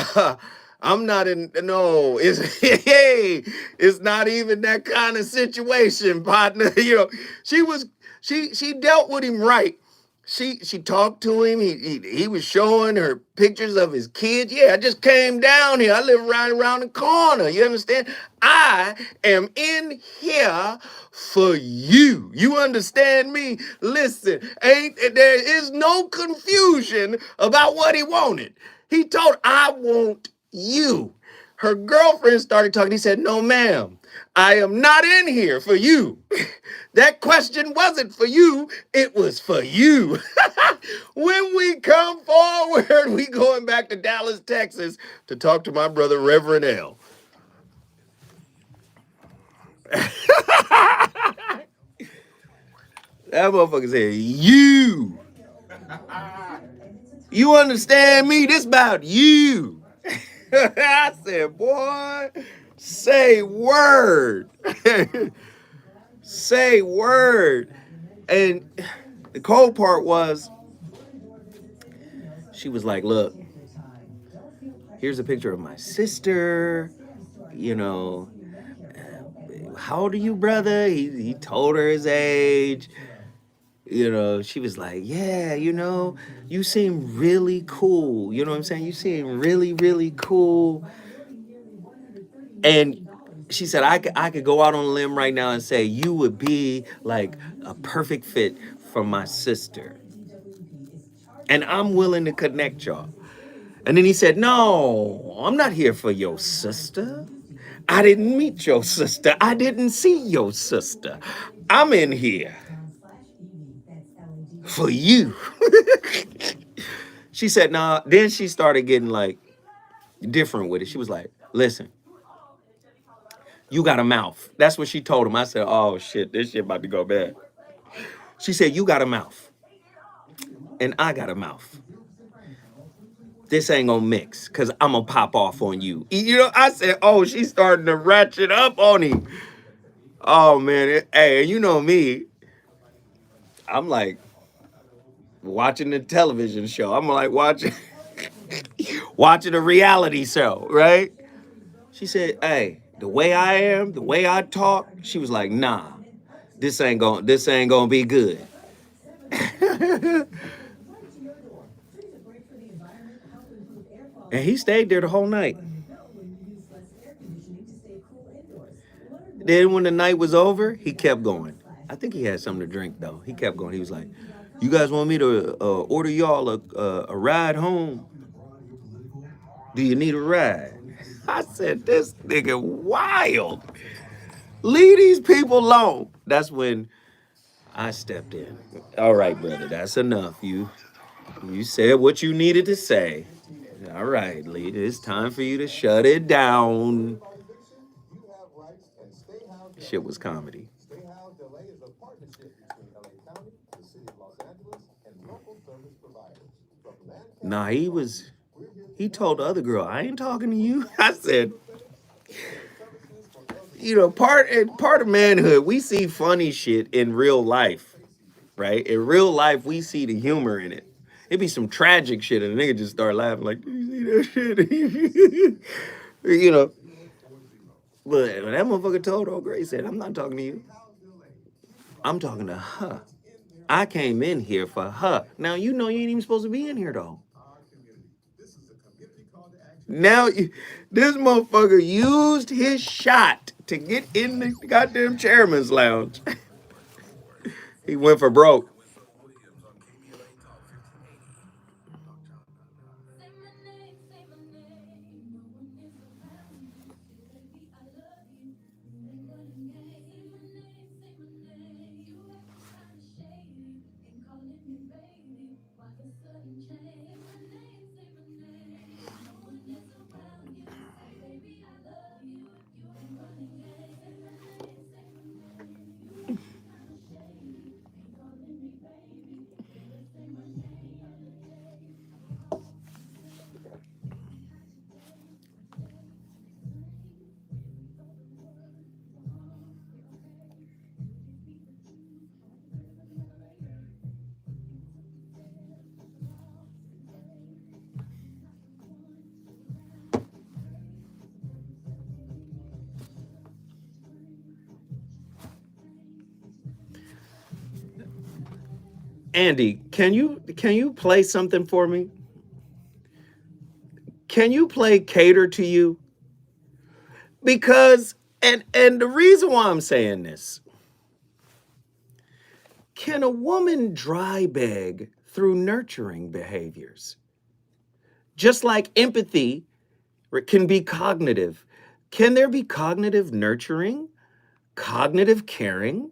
I'm not in, no, it's not even that kind of situation, partner. You know, she dealt with him right. She talked to him. He was showing her pictures of his kids. Yeah, I just came down here. I live right around the corner. You understand? I am in here for you. You understand me? Listen, there is no confusion about what he wanted. He told, I want you. Her girlfriend started talking. He said, no, ma'am, I am not in here for you. That question wasn't for you. It was for you. When we come forward, we going back to Dallas, Texas to talk to my brother, Reverend L. That motherfucker said, you. You understand me? This about you. I said, boy, say word. Say word. And the cold part was, she was like, look, here's a picture of my sister. You know, how old are you, brother? He told her his age. You know, she was like, yeah, you know, you seem really cool. You know what I'm saying? You seem really, really cool. And she said, I could go out on a limb right now and say you would be like a perfect fit for my sister. And I'm willing to connect y'all. And then he said, no, I'm not here for your sister. I didn't meet your sister. I didn't see your sister. I'm in here for you. She said, nah. Then she started getting like different with it. She was like, listen, you got a mouth. That's what she told him. I said, oh shit, this shit about to go bad. She said, you got a mouth. And I got a mouth. This ain't gonna mix because I'm gonna pop off on you. You know, I said, oh, she's starting to ratchet up on him. Oh man, hey, you know me. I'm like watching the television show. I'm like watching a reality show, right? She said, hey, the way I am, the way I talk, she was like, nah, this ain't gonna be good. And he stayed there the whole night. Then when the night was over, he kept going. I think he had something to drink though. He kept going. He was like, you guys want me to order y'all a ride home? Do you need a ride? I said, this nigga wild. Leave these people alone. That's when I stepped in. All right, brother, that's enough. You said what you needed to say. All right, leader, it's time for you to shut it down. Shit was comedy. Nah, he told the other girl, I ain't talking to you. I said, you know, part of manhood, we see funny shit in real life, right? In real life, we see the humor in it. It'd be some tragic shit, and a nigga just start laughing like, "Do you see that shit?" You know. But when that motherfucker told old Gray, said, I'm not talking to you. I'm talking to her. I came in here for her. Now you know you ain't even supposed to be in here though. Now this motherfucker used his shot to get in the goddamn chairman's lounge. He went for broke. Andy, can you play something for me? Can you play Cater to You? Because and the reason why I'm saying this, can a woman dry beg through nurturing behaviors? Just like empathy can be cognitive. Can there be cognitive nurturing, cognitive caring?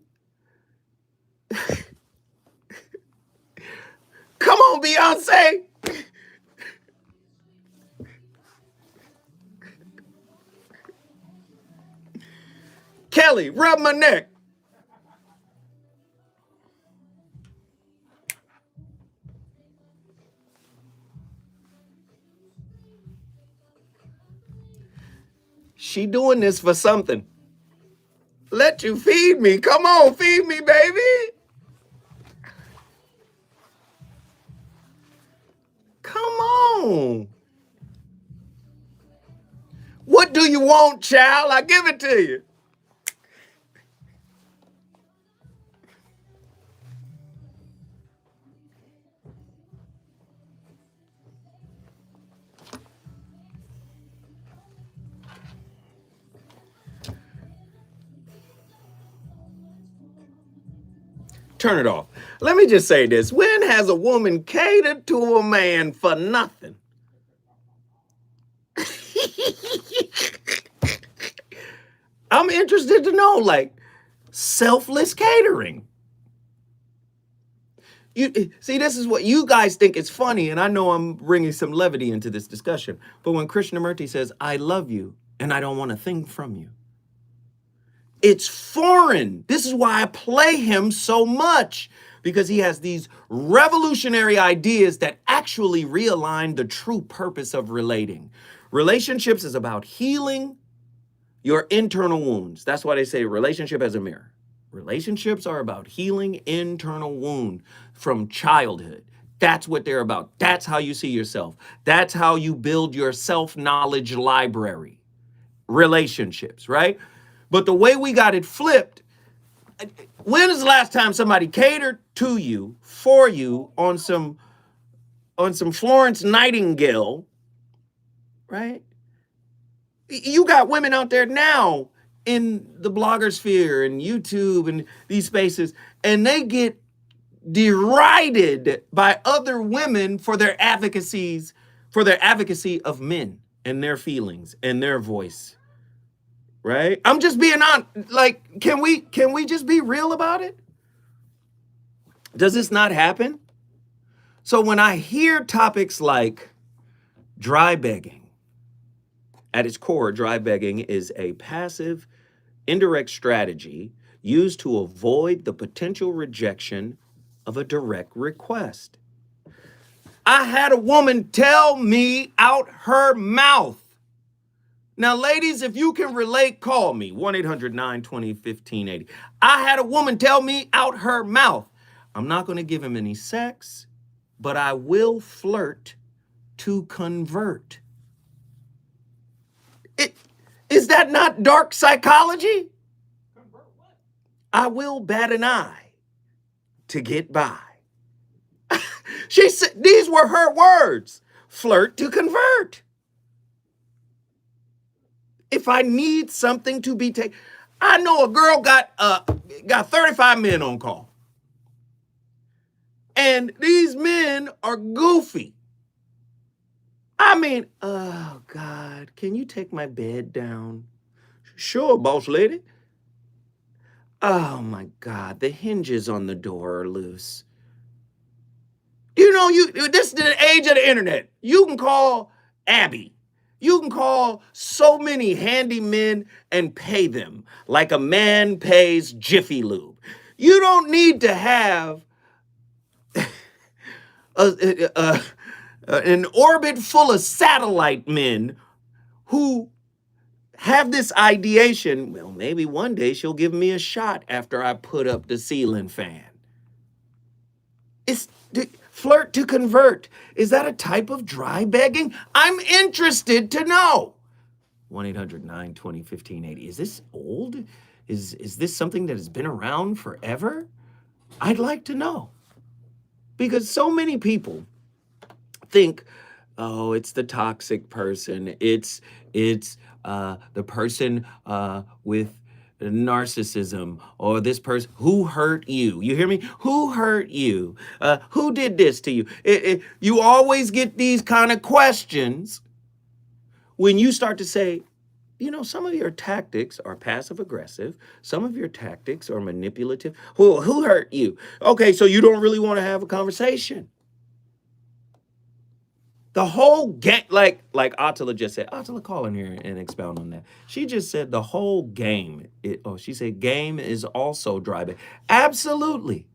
Come on, Beyonce. Kelly, rub my neck. She doing this for something. Let you feed me. Come on, feed me, baby. Come on. What do you want, child? I give it to you. Turn it off. Let me just say this. When has a woman catered to a man for nothing? I'm interested to know, like, selfless catering. You see, this is what you guys think is funny, and I know I'm bringing some levity into this discussion. But when Krishnamurti says, I love you, and I don't want a thing from you, it's foreign. This is why I play him so much, because he has these revolutionary ideas that actually realign the true purpose of relating. Relationships is about healing your internal wounds. That's why they say relationship as a mirror. Relationships are about healing internal wound from childhood. That's what they're about. That's how you see yourself. That's how you build your self-knowledge library. Relationships, right? But the way we got it flipped, when is the last time somebody catered to you, for you, on some Florence Nightingale, right? You got women out there now in the blogger sphere and YouTube and these spaces, and they get derided by other women for their advocacy of men and their feelings and their voice. Right? I'm just being honest. Like, can we just be real about it? Does this not happen? So when I hear topics like dry begging, at its core, dry begging is a passive, indirect strategy used to avoid the potential rejection of a direct request. I had a woman tell me out her mouth. Now, ladies, if you can relate, call me, 1-800-920-1580. I had a woman tell me out her mouth, I'm not going to give him any sex, but I will flirt to convert. Is that not dark psychology? I will bat an eye to get by. She said, these were her words, flirt to convert. If I need something to be taken, I know a girl got 35 men on call. And these men are goofy. I mean, oh God, can you take my bed down? Sure, boss lady. Oh my God, the hinges on the door are loose. You know, this is the age of the internet. You can call Abby. You can call so many handy men and pay them like a man pays Jiffy Lube. You don't need to have an orbit full of satellite men who have this ideation, well, maybe one day she'll give me a shot after I put up the ceiling fan. Flirt to convert. Is that a type of dry begging? I'm interested to know. 1-800-920-1580. Is this old? Is this something that has been around forever? I'd like to know. Because so many people think, oh, it's the toxic person. It's the person with narcissism, or this person who hurt you. You hear me? Who hurt you? Who did this to you? You always get these kind of questions when you start to say, you know, some of your tactics are passive aggressive. Some of your tactics are manipulative. Who hurt you? Okay, so you don't really want to have a conversation. The whole game, like Attila just said, Attila, call in here and expound on that. She just said the whole game, she said game is also dry begging. Absolutely.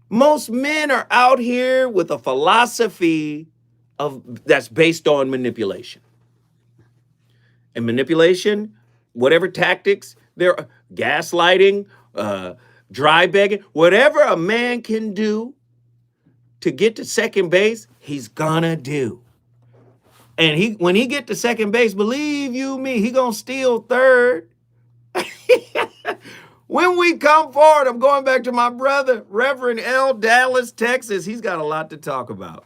Most men are out here with a philosophy that's based on manipulation. And manipulation, whatever tactics, there are gaslighting, dry begging, whatever a man can do to get to second base, he's gonna do. And when he get to second base, believe you me, he gonna steal third. When we come forward, I'm going back to my brother, Reverend L. Dallas, Texas. He's got a lot to talk about.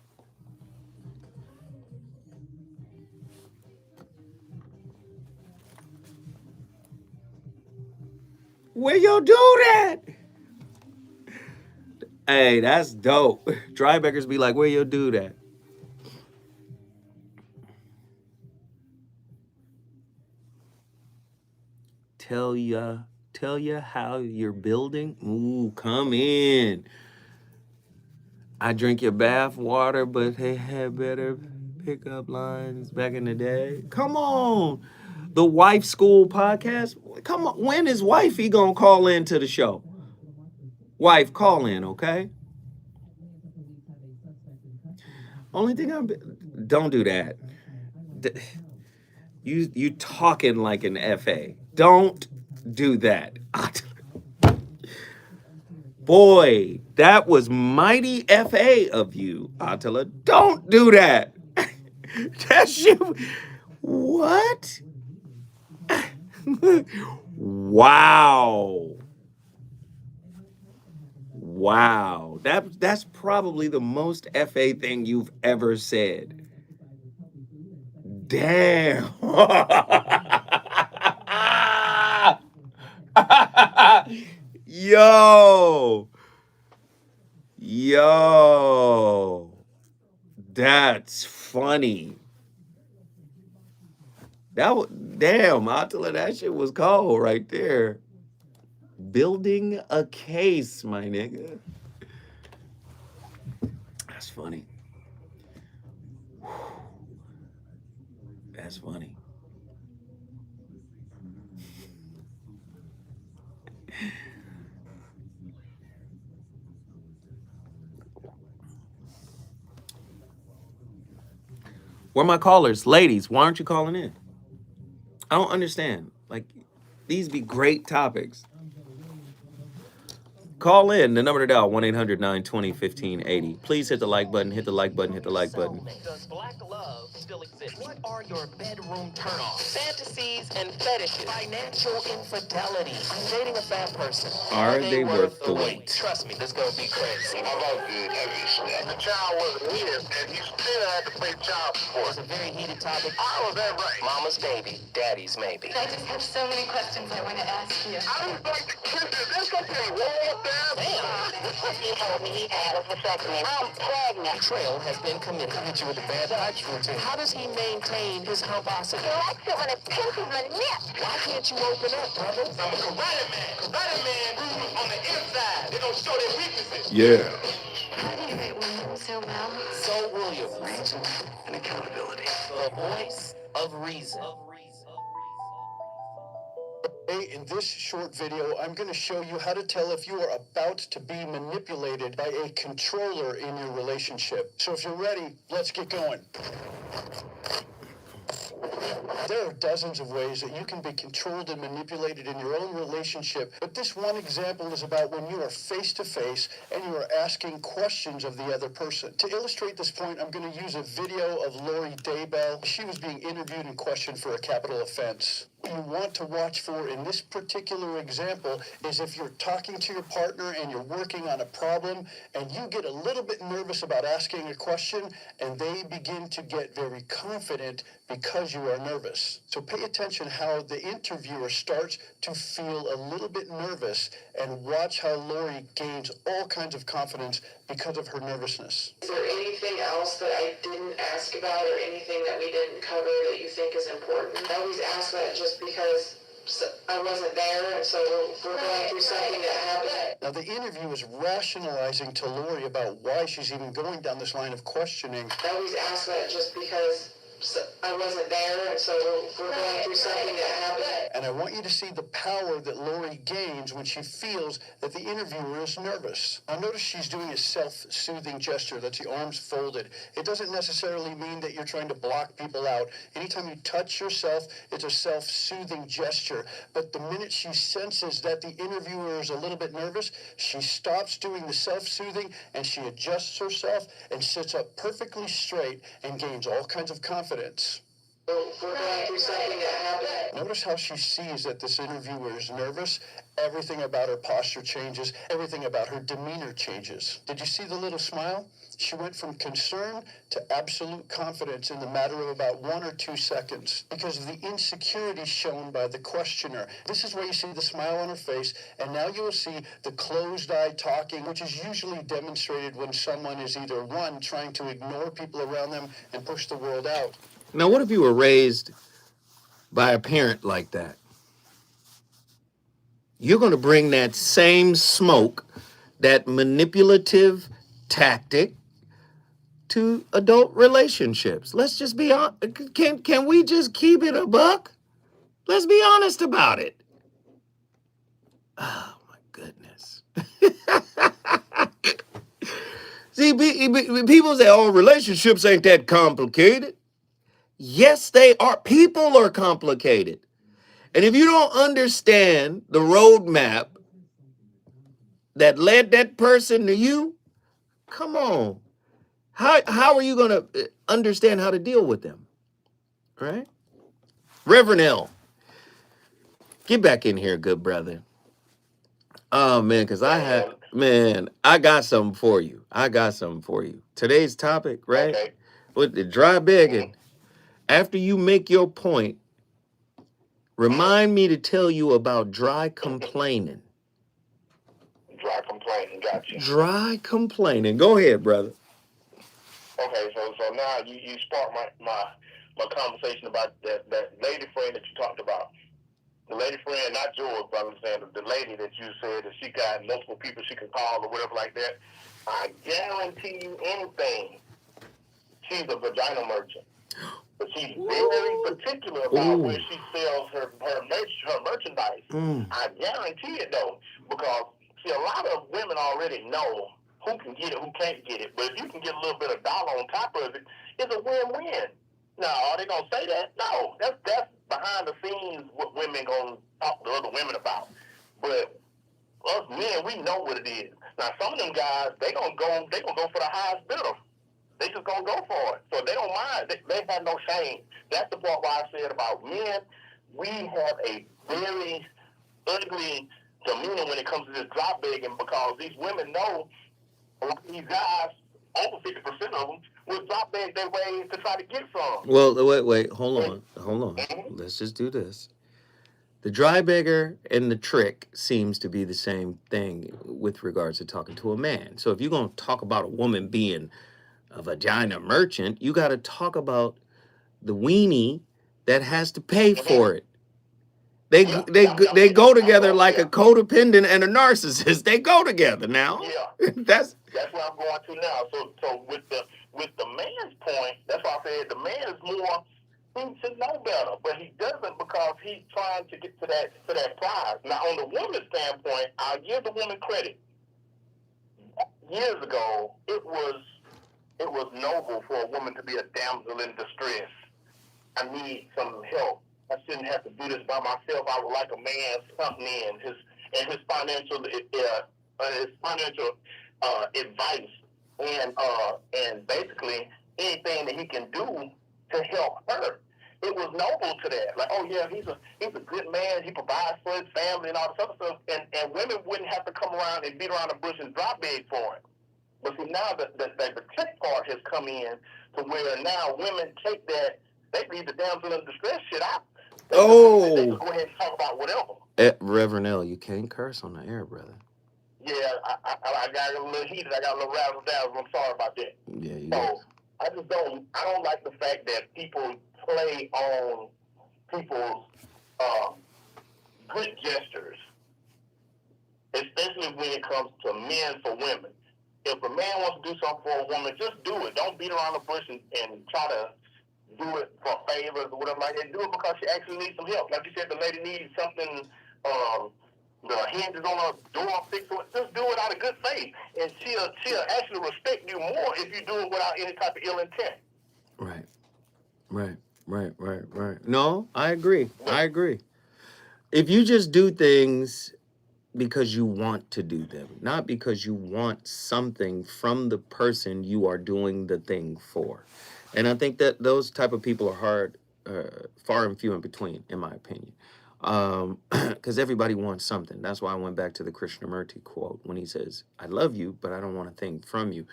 Where you do that? Hey, that's dope. Dry beggars be like, where you do that? Tell ya how you're building. Ooh, come in. I drink your bath water, but they had better pickup lines back in the day. Come on. The Wife School podcast. Come on. When is Wifey gonna call in to the show? Wife, call in, okay? Only thing don't do that. You talking like an FA. Don't do that. Boy, that was mighty FA of you, Attila. Don't do that. That's you. What? Wow. Wow. That's probably the most FA thing you've ever said. Damn. Yo. That's funny. Damn, Attila, that shit was cold right there. Building a case, my nigga. That's funny. That's funny. Where are my callers? Ladies, why aren't you calling in? I don't understand. Like, these be great topics. Call in. The number to dial, 1-800-920-1580. Please hit the like button, hit the like button, hit the like button. Does black love still exist? What are your bedroom turnoffs, fantasies, and fetishes? Financial infidelity. I'm dating a fat person. Are they worth the wait? Trust me, this gonna be crazy. How about the heavy stuff? The child wasn't his, and he still had to pay child support. It's a very heated topic. How was that right? Mama's baby, daddy's maybe. I just have so many questions I want to ask you. I was like the kids. This gonna be war down. He told me he had a vasectomy. I'm pregnant. Betrayal has been committed. Hit you with a bad touch routine. How does he maintain his humposity? He likes it when it pinches my nip. Why can't you open up, brother? I'm a karate man. Karate man on the inside. They don't show their weaknesses. Yeah. How do you rate women so well? So William, Reason and accountability. the voice of reason. In this short video, I'm going to show you how to tell if you are about to be manipulated by a controller in your relationship. So if you're ready, let's get going. There are dozens of ways that you can be controlled and manipulated in your own relationship, but this one example is about when you are face-to-face and you are asking questions of the other person. To illustrate this point, I'm going to use a video of Lori Daybell. She was being interviewed and questioned for a capital offense. What you want to watch for in this particular example is if you're talking to your partner and you're working on a problem and you get a little bit nervous about asking a question and they begin to get very confident because you are nervous. So pay attention how the interviewer starts to feel a little bit nervous and watch how Lori gains all kinds of confidence because of her nervousness. Is there anything else that I didn't ask about or anything that we didn't cover that you think is important? I always ask that just because I wasn't there, and so we're going through something that happened. Now, the interview is rationalizing to Lori about why she's even going down this line of questioning. I always ask that just because I wasn't there, and so we're going through something that happened. And I want you to see the power that Lori gains when she feels that the interviewer is nervous. Now, notice she's doing a self-soothing gesture. That's the arms folded. It doesn't necessarily mean that you're trying to block people out. Anytime you touch yourself, it's a self-soothing gesture. But the minute she senses that the interviewer is a little bit nervous, she stops doing the self-soothing and she adjusts herself and sits up perfectly straight and gains all kinds of confidence. We're going through something that happened. Notice how she sees that this interviewer is nervous. Everything about her posture changes. Everything about her demeanor changes. Did you see the little smile? She went from concern to absolute confidence in the matter of about 1 or 2 seconds because of the insecurity shown by the questioner. This is where you see the smile on her face, and now you will see the closed eye talking, which is usually demonstrated when someone is either, one, trying to ignore people around them and push the world out. Now, what if you were raised by a parent like that? You're going to bring that same smoke, that manipulative tactic to adult relationships. Let's just be honest. Can we just keep it a buck? Let's be honest about it. Oh, my goodness. See, people say, oh, relationships ain't that complicated. Yes, they are. People are complicated. And if you don't understand the roadmap that led that person to you, come on. How are you going to understand how to deal with them? Right? Reverend L, get back in here, good brother. Oh, man, because I got something for you. Today's topic, right? Okay. With the dry begging. After you make your point, remind me to tell you about dry complaining. Dry complaining, gotcha. Dry complaining. Go ahead, brother. Okay, so now you sparked my conversation about that lady friend that you talked about. The lady friend, not yours, but I'm saying the lady that you said that she got multiple people she can call or whatever like that. I guarantee you anything, she's a vagina merchant. But she's very particular about where she sells her merchandise. I guarantee it, though, because, see, a lot of women already know who can get it, who can't get it. But if you can get a little bit of dollar on top of it, it's a win-win. Now, are they gonna say that? No, that's behind the scenes what women gonna talk to other women about. But us men, we know what it is. Now, some of them guys, they gonna go for the highest bidder. They just gonna go for it. So they don't mind. They have no shame. That's the part why I said about men. We have a very ugly demeanor when it comes to this drop begging, because these women know a lot of these guys, over 50% of them, will drop beg their ways to try to get some. Well, wait, hold on. Let's just do this. The dry beggar and the trick seems to be the same thing with regards to talking to a man. So if you're going to talk about a woman being a vagina merchant, you got to talk about the weenie that has to pay for it. They go together like a codependent and a narcissist. They go together now. Yeah. That's where I'm going to now. So with the man's point, that's why I said the man is more, he should know better, but he doesn't, because he's trying to get to that prize. Now, on the woman's standpoint, I'll give the woman credit. Years ago, it was noble for a woman to be a damsel in distress. I need some help. I shouldn't have to do this by myself. I would like a man something in his financial advice and basically anything that he can do to help her. It was noble to that. Like, oh yeah, he's a good man. He provides for his family and all this other stuff. And women wouldn't have to come around and beat around the bush and drop beg for him. But see, now the trick part has come in to where now women take that, they leave the damsel in distress shit out. They just go ahead and talk about whatever. Reverend L, you can't curse on the air, brother. Yeah, I got a little heated. I got a little razzle dazzle. I'm sorry about that. Yeah, so I don't like the fact that people play on people's good gestures, especially when it comes to men for women. If a man wants to do something for a woman, just do it. Don't beat around the bush and try to do it for favors or whatever like that. Do it because she actually needs some help. Like you said, the lady needs something, the hinges on her door fixed. Just do it out of good faith. And she'll actually respect you more if you do it without any type of ill intent. Right. No, I agree. If you just do things because you want to do them, not because you want something from the person you are doing the thing for. And I think that those type of people are far and few in between, in my opinion. Because everybody wants something. That's why I went back to the Krishnamurti quote when he says, I love you, but I don't want a thing from you.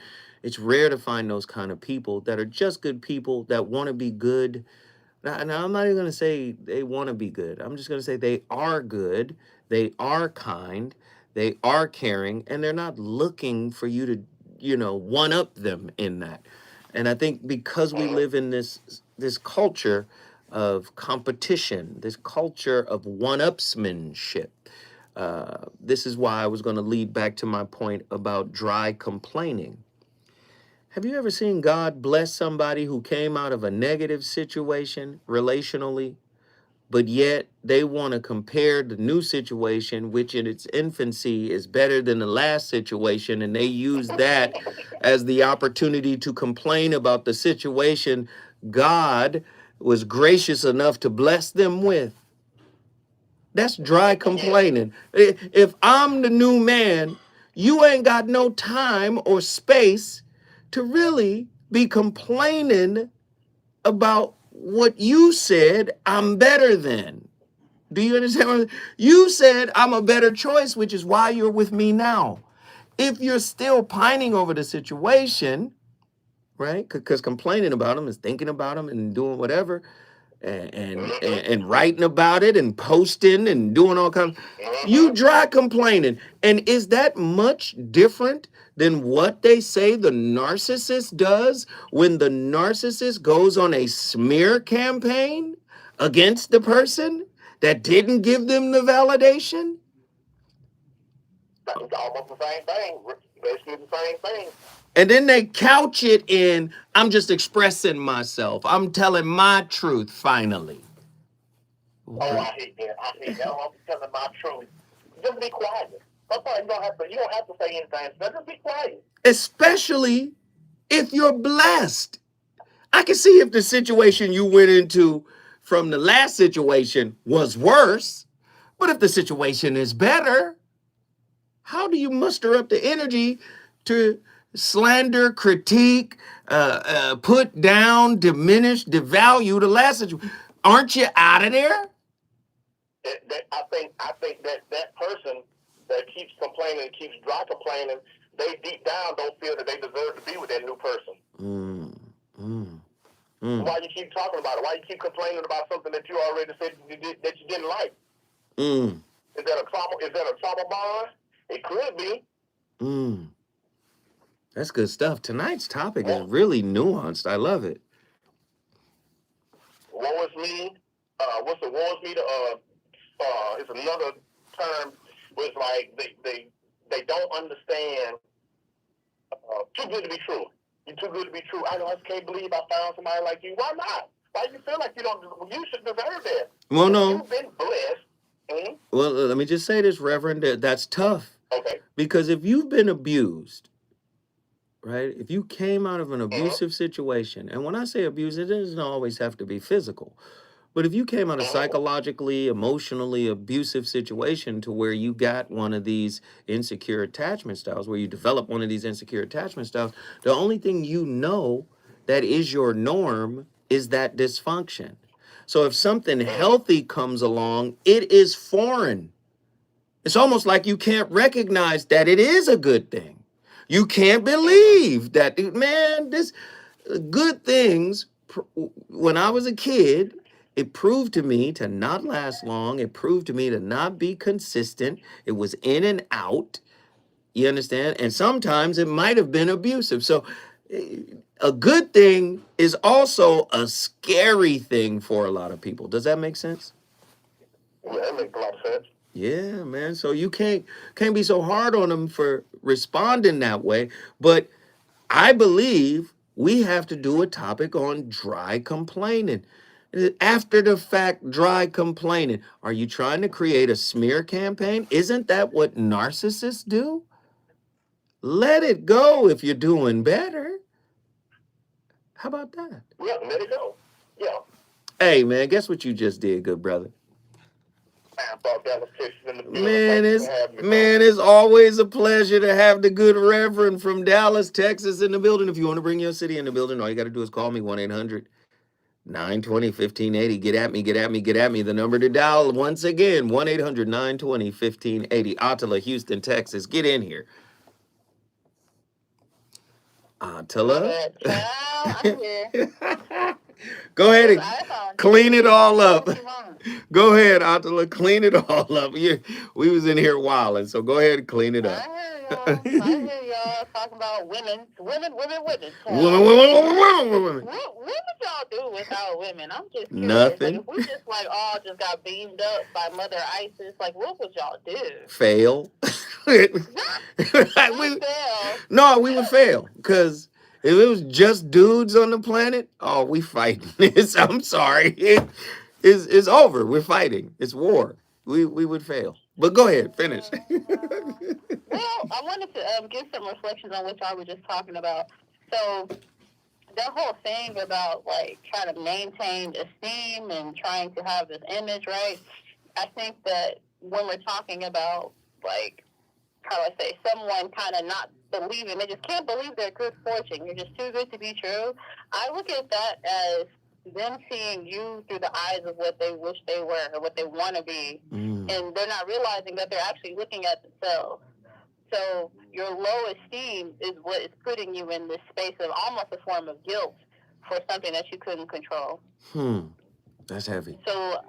It's rare to find those kind of people that are just good people that want to be good. Now, I'm not even going to say they want to be good. I'm just going to say they are good. They are kind. They are caring. And they're not looking for you to, one-up them in that. And I think because we live in this culture of competition, this culture of one-upsmanship, this is why I was going to lead back to my point about dry complaining. Have you ever seen God bless somebody who came out of a negative situation relationally, but yet they want to compare the new situation, which in its infancy is better than the last situation, and they use that as the opportunity to complain about the situation God was gracious enough to bless them with? That's dry complaining. If I'm the new man, you ain't got no time or space to really be complaining about what you said I'm better than. Do you understand? You said I'm a better choice, which is why you're with me now. If you're still pining over the situation, right? Because complaining about them is thinking about them and doing whatever, and writing about it and posting and doing all kinds. You dry complaining. And is that much different than what they say the narcissist does when the narcissist goes on a smear campaign against the person that didn't give them the validation? It's almost the same thing. Basically the same thing. And then they couch it in, I'm just expressing myself. I'm telling my truth, finally. Oh, I hate that. I'm telling my truth. Just be quiet. Sometimes you don't have to say anything. Just be quiet. Especially if you're blessed. I can see if the situation you went into from the last situation was worse, but if the situation is better, how do you muster up the energy to slander, critique, put down, diminish, devalue the last situation? Aren't you out of there? I think that person that keeps complaining, keeps dry complaining, they deep down don't feel that they deserve to be with that new person. Why you keep talking about it? Why you keep complaining about something that you already said that you didn't like? Is that a trauma? Is that a trauma bond? It could be. That's good stuff. Tonight's topic is really nuanced. I love it. Woe is me. What's the woe is me? It's another term. Was like they don't understand. Too good to be true. You're too good to be true. I just can't believe I found somebody like you. Why not? Why you feel like you don't? You should deserve that. Well, no. You've been blessed. Well, let me just say this, Reverend. That's tough. Okay. Because if you've been abused, right? If you came out of an abusive situation, and when I say abuse, it doesn't always have to be physical. But if you came out of psychologically, emotionally abusive situation to where you got one of these insecure attachment styles, where you develop one of these insecure attachment styles, the only thing you know that is your norm is that dysfunction. So if something healthy comes along, it is foreign. It's almost like you can't recognize that it is a good thing. You can't believe that, man, this good things, when I was a kid, it proved to me to not last long. It proved to me to not be consistent. It was in and out. You understand? And sometimes it might have been abusive. So a good thing is also a scary thing for a lot of people. Does that make sense? Yeah, that makes a lot of sense. Yeah, man. So you can't be so hard on them for responding that way. But I believe we have to do a topic on dry complaining. After the fact, dry complaining. Are you trying to create a smear campaign? Isn't that what narcissists do? Let it go if you're doing better. How about that? Yeah, let it go. Yeah. Hey, man, guess what you just did, good brother? I thought that was in the Man, it's always a pleasure to have the good Reverend from Dallas, Texas in the building. If you want to bring your city in the building, all you got to do is call me 1-800-920-1580. Get at me, get at me, get at me. The number to dial once again, 1-800-920-1580. Attila, Houston, Texas. Get in here. Attila. I'm here. Go ahead and clean it all up. Go ahead, Attila, clean it all up. We was in here wilding, so go ahead and clean it up. I hear y'all talking about women. Women. Women. What y'all do without women? I'm just curious. Nothing. Like, if we just all just got beamed up by Mother Isis, what would y'all do? Fail. Fail. No, we would fail because if it was just dudes on the planet, we fighting. I'm sorry. It's over. We're fighting. It's war. We would fail. But go ahead, finish. Well, I wanted to give some reflections on what y'all were just talking about. So that whole thing about trying to maintain esteem and trying to have this image, right? I think that when we're talking about how do I say, someone kind of not believing, they just can't believe their good fortune. You're just too good to be true. I look at that as them seeing you through the eyes of what they wish they were or what they want to be. And they're not realizing that they're actually looking at themselves. So your low esteem is what is putting you in this space of almost a form of guilt for something that you couldn't control. That's heavy. So,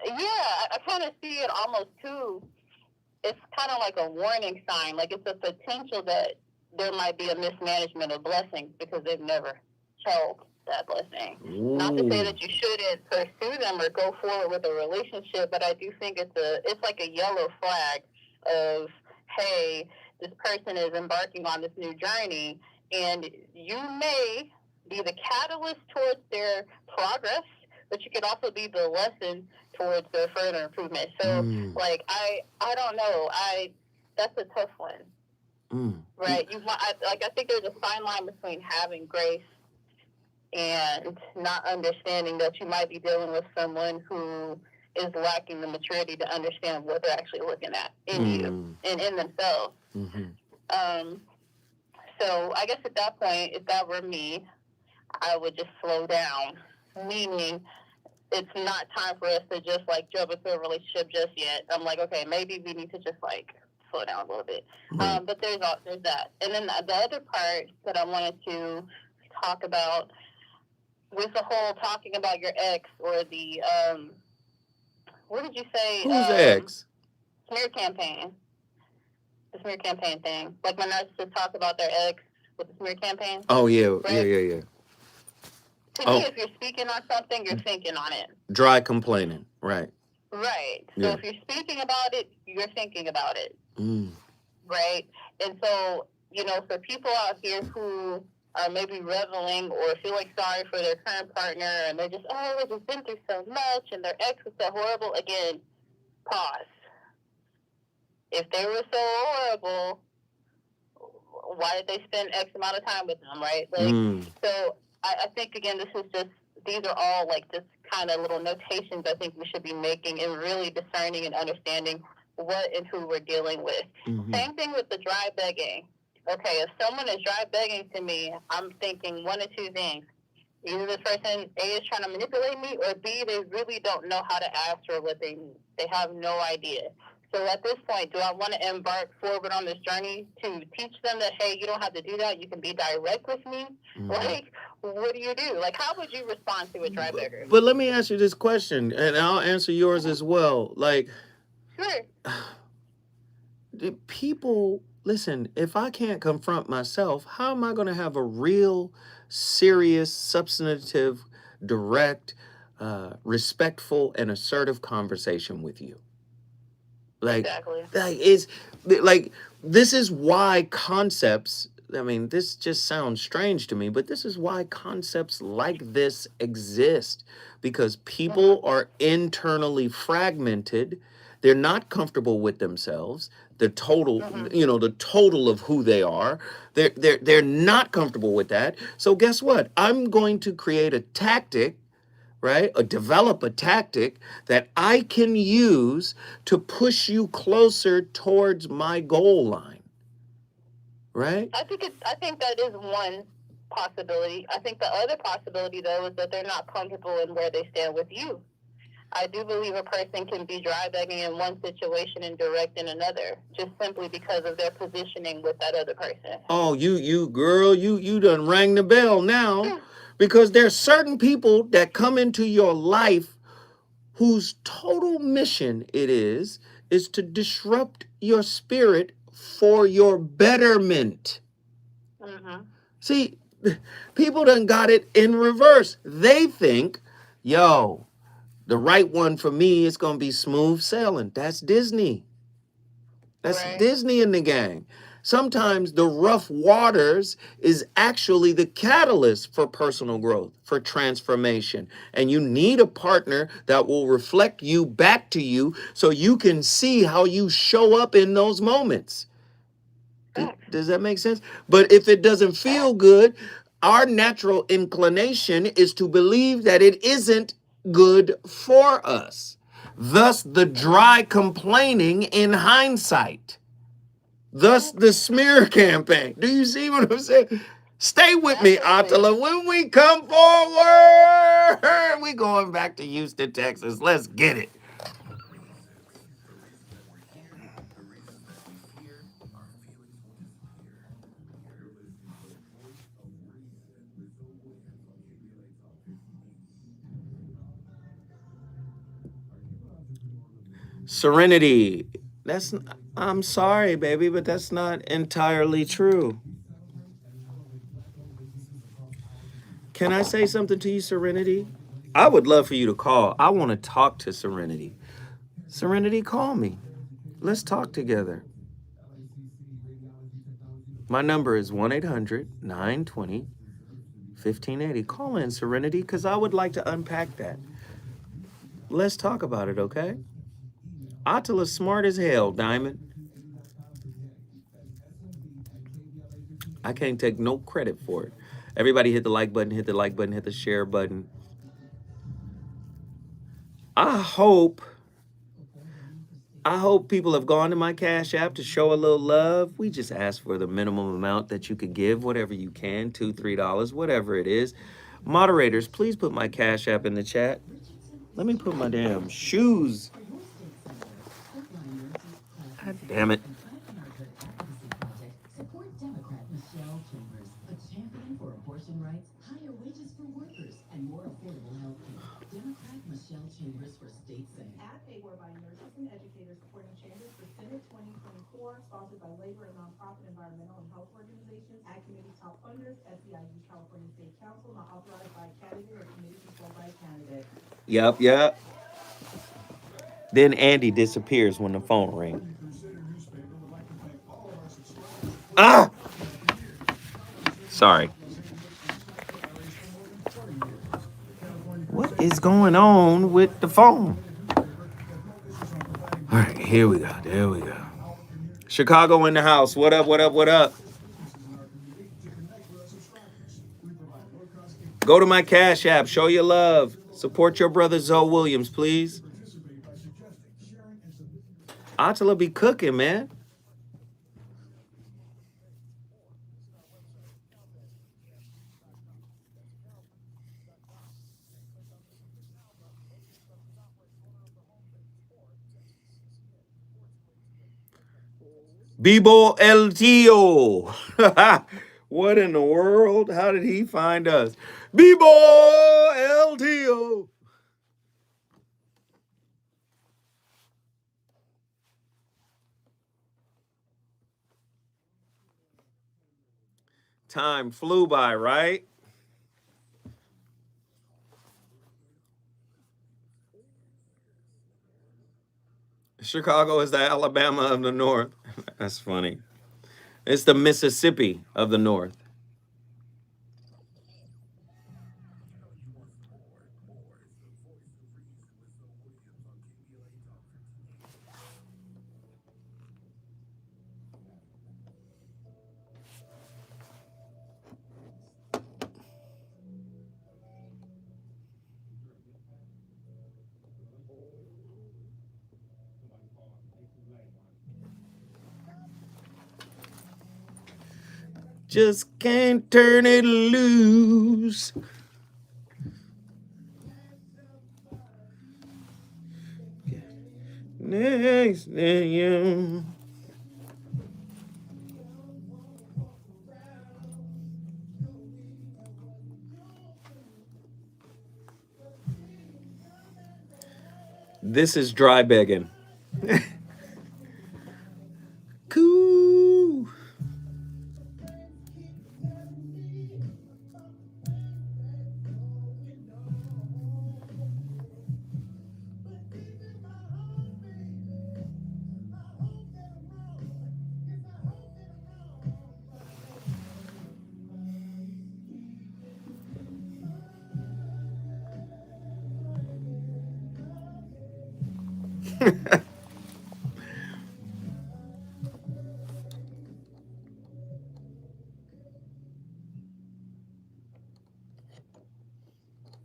yeah, I kind of see it almost too. It's kind of like a warning sign. It's a potential that there might be a mismanagement of blessings because they've never held that blessing. Ooh. Not to say that you shouldn't pursue them or go forward with a relationship, but I do think it's like a yellow flag of, hey, this person is embarking on this new journey, and you may be the catalyst towards their progress, but you could also be the lesson towards their further improvement. So, I don't know. That's a tough one, right? I think there's a fine line between having grace and not understanding that you might be dealing with someone who is lacking the maturity to understand what they're actually looking at in you and in themselves. So I guess at that point, if that were me, I would just slow down, meaning it's not time for us to just like jump into a relationship just yet. I'm like, okay, maybe we need to just like slow down a little bit. But there's that. And then the other part that I wanted to talk about with the whole talking about your ex or the, what did you say? Who's ex? Smear campaign. The smear campaign thing. Like when narcissists talk about their ex with the smear campaign. Oh, yeah, right? yeah. To me, if you're speaking on something, you're thinking on it. Dry complaining, right. Right. So if you're speaking about it, you're thinking about it. Right? And so, you know, for people out here who are maybe reveling or feel like sorry for their current partner and they're just, oh, they've just been through so much and their ex was so horrible, again, pause. If they were so horrible, why did they spend X amount of time with them, right? Like, so I think, again, these are all like just kind of little notations I think we should be making and really discerning and understanding what and who we're dealing with. Same thing with the dry begging. Okay, if someone is dry begging to me, I'm thinking one of two things. Either this person, A, is trying to manipulate me, or B, they really don't know how to ask for what they need. They have no idea. So at this point, do I want to embark forward on this journey to teach them that, hey, you don't have to do that. You can be direct with me? Like, what do you do? Like, how would you respond to a dry beggar? But let me ask you this question, and I'll answer yours as well. Like, people, listen, if I can't confront myself, how am I going to have a real, serious, substantive, direct, respectful, and assertive conversation with you? Like, this is why concepts, I mean, this just sounds strange to me, but this is why concepts like this exist, because people are internally fragmented. They're not comfortable with themselves. The total, the total of who they are. They're not comfortable with that. So guess what? I'm going to create a tactic, right? Or develop a tactic that I can use to push you closer towards my goal line, right? I think that is one possibility. I think the other possibility, though, is that they're not comfortable in where they stand with you. I do believe a person can be dry begging in one situation and direct in another, just simply because of their positioning with that other person. Oh, you girl, you done rang the bell now. Because there's certain people that come into your life whose total mission it is to disrupt your spirit for your betterment. See, people done got it in reverse. They think, yo, the right one for me is going to be smooth sailing. That's Disney. That's Disney and the gang. Sometimes the rough waters is actually the catalyst for personal growth, for transformation. And you need a partner that will reflect you back to you so you can see how you show up in those moments. Does that make sense? But if it doesn't feel good, our natural inclination is to believe that it isn't good for us. Thus, the dry complaining in hindsight. Thus, the smear campaign. Do you see what I'm saying? Stay with me, Attila. When we come forward, we going back to Houston, Texas. Let's get it. Serenity. I'm sorry, baby, but that's not entirely true. Can I say something to you, Serenity? I would love for you to call. I want to talk to Serenity. Serenity, call me. Let's talk together. My number is 1-800-920-1580. Call in, Serenity, because I would like to unpack that. Let's talk about it, okay? Attila's smart as hell, Diamond. I can't take no credit for it. Everybody hit the like button, hit the like button, hit the share button. I hope people have gone to my Cash App to show a little love. We just ask for the minimum amount that you could give, whatever you can, $2, $3, whatever it is. Moderators, please put my Cash App in the chat. Let me put my damn shoes. God damn it. Sponsored by labor and nonprofit environmental and health organizations, Ad Committee top funders, SEIU California State Council, not authorized by a candidate or committee controlled by a candidate. Yep. Then Andy disappears when the phone rings. Ah! Sorry. What is going on with the phone? All right, here we go. There we go. Chicago in the house. What up? Go to my Cash App. Show your love. Support your brother Zoe Williams, please. Attila be cooking, man. Bibo El Tio. What in the world? How did he find us? Bibo El Tio. Time flew by, right? Chicago is the Alabama of the North. That's funny. It's the Mississippi of the North. Just can't turn it loose. Next to you. This is dry begging. Cool.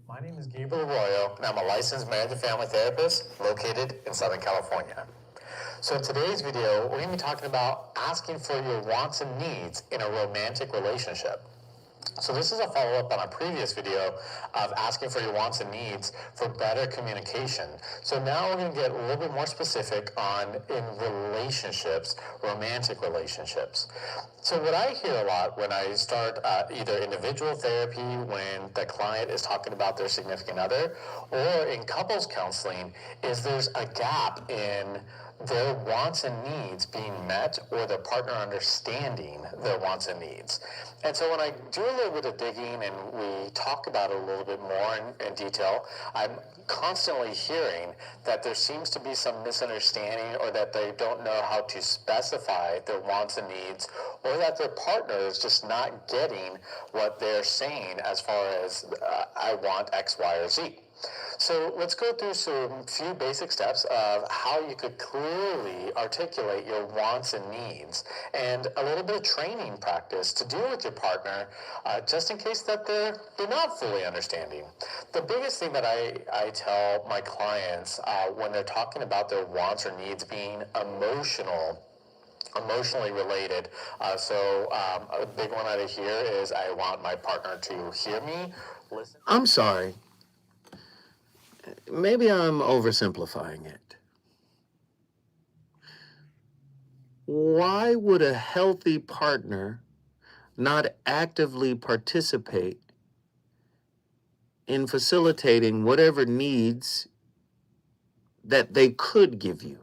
My name is Gabriel Arroyo, and I'm a licensed marriage and family therapist located in Southern California. So in today's video, we're going to be talking about asking for your wants and needs in a romantic relationship. So this is a follow-up on a previous video of asking for your wants and needs for better communication. So now we're going to get a little bit more specific on in relationships, romantic relationships. So what I hear a lot when I start either individual therapy, when the client is talking about their significant other, or in couples counseling, is there's a gap in their wants and needs being met or their partner understanding their wants and needs. And so when I do a little bit of digging and we talk about it a little bit more in detail, I'm constantly hearing that there seems to be some misunderstanding or that they don't know how to specify their wants and needs, or that their partner is just not getting what they're saying as far as I want X, Y, or Z. So let's go through some few basic steps of how you could clearly articulate your wants and needs, and a little bit of training practice to deal with your partner, just in case that they're not fully understanding. The biggest thing that I tell my clients when they're talking about their wants or needs being emotionally related. A big one out of here is I want my partner to hear me, listen. I'm sorry. Maybe I'm oversimplifying it. Why would a healthy partner not actively participate in facilitating whatever needs that they could give you?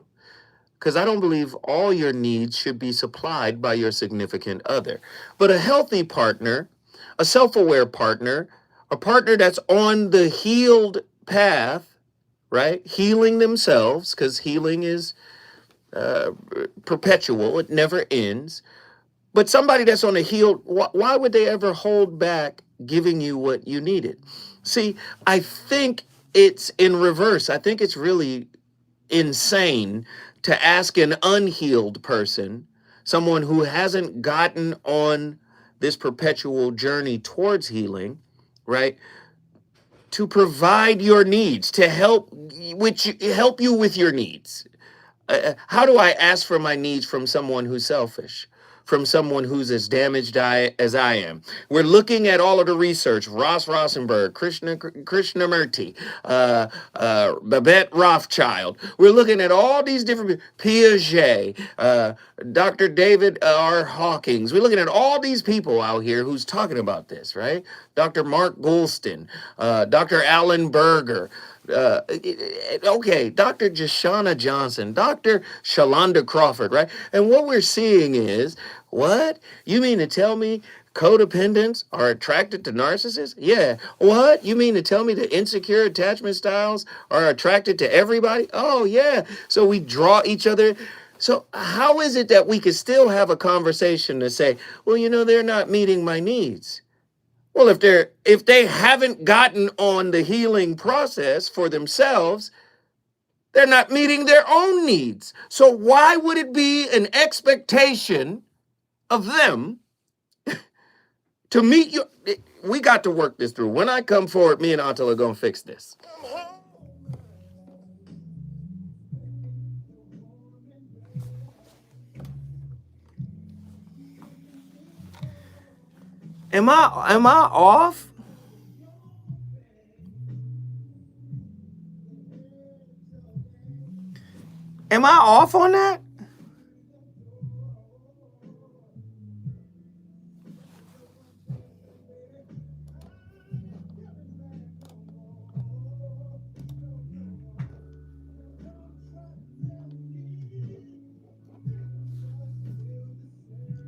Because I don't believe all your needs should be supplied by your significant other. But a healthy partner, a self-aware partner, a partner that's on the healed path, right? Healing themselves, because healing is perpetual, it never ends. But somebody that's on a healed, why would they ever hold back giving you what you needed? See, I think it's in reverse. I think it's really insane to ask an unhealed person, someone who hasn't gotten on this perpetual journey towards healing, right, to provide your needs, to help you with your needs. How do I ask for my needs from someone who's selfish? From someone who's as damaged as I am? We're looking at all of the research: Ross Rosenberg, Krishnamurti, Babette Rothschild. We're looking at all these different Piaget, Dr. David R. Hawkins. We're looking at all these people out here who's talking about this, right? Dr. Mark Goulston, Dr. Alan Berger. Okay, Dr. Jashana Johnson, Dr. Shalonda Crawford, right? And what we're seeing is, what? You mean to tell me codependents are attracted to narcissists? Yeah. What? You mean to tell me that insecure attachment styles are attracted to everybody? Oh, yeah. So we draw each other. So how is it that we could still have a conversation to say, well, they're not meeting my needs? Well, if they haven't gotten on the healing process for themselves, they're not meeting their own needs. So why would it be an expectation of them to meet you? We got to work this through. When I come forward, me and Atul are going to fix this. Am I off? Am I off on that?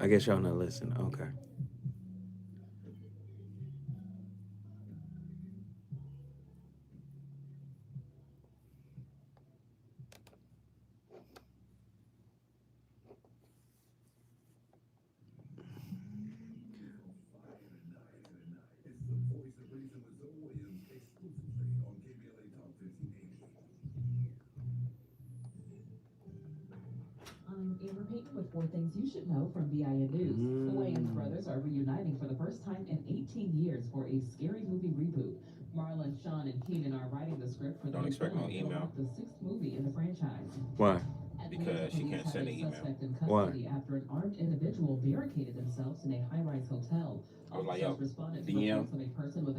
I guess y'all not listening. Okay. Amber Payton with 4 things you should know from VIN News. The Wayans brothers are reuniting for the first time in 18 years for a scary movie reboot. Marlon, Sean, and Keenan are writing the script for Don't expect no email. the 6th movie in the franchise. Why? Because she can't send an email. Why? After an armed individual barricaded themselves in a high-rise hotel. I was like, yo, DM,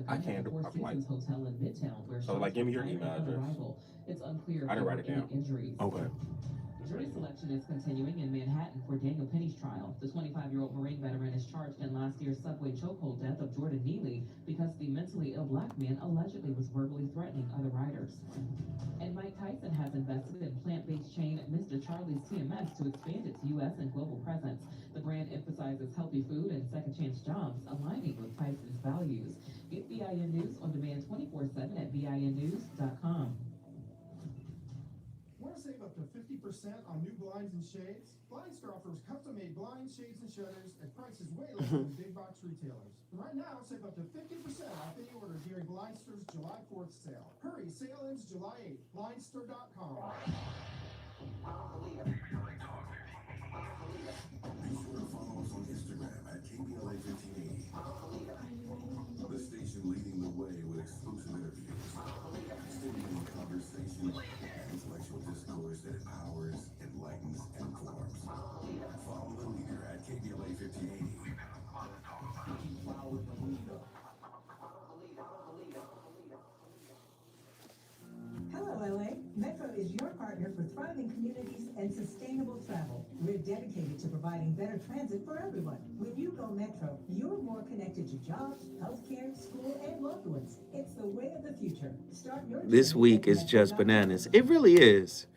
I can't do it. I'm like, hotel in Midtown where so like, give me your email address. It's unclear. I didn't write it down. Okay. Jury selection is continuing in Manhattan for Daniel Penny's trial. The 25-year-old Marine veteran is charged in last year's subway chokehold death of Jordan Neely because the mentally ill black man allegedly was verbally threatening other riders. And Mike Tyson has invested in plant-based chain Mr. Charlie's TMS to expand its U.S. and global presence. The brand emphasizes healthy food and second-chance jobs, aligning with Tyson's values. Get VIN News on demand 24/7 at VINnews.com. Want to save up to 50% on new blinds and shades? Blindstar offers custom-made blinds, shades, and shutters at prices way less than big box retailers. Right now, save up to 50% off any order during Blindster's July 4th sale. Hurry, sale ends July 8th. Blindster.com. Be sure to follow us on Instagram at KBLA1580. The station leading the way with exclusive interviews, stimulating conversation, and intellectual discourse that empowers, enlightens, and informs. Follow the leader at KBLA1580. Hello, LA. Metro is your partner for thriving communities and sustainable travel. We're dedicated to providing better transit for everyone. When you go Metro, you're more connected to jobs, healthcare, school, and loved ones. It's the way of the future. Start your This journey week at is just metro.com. bananas. It really is.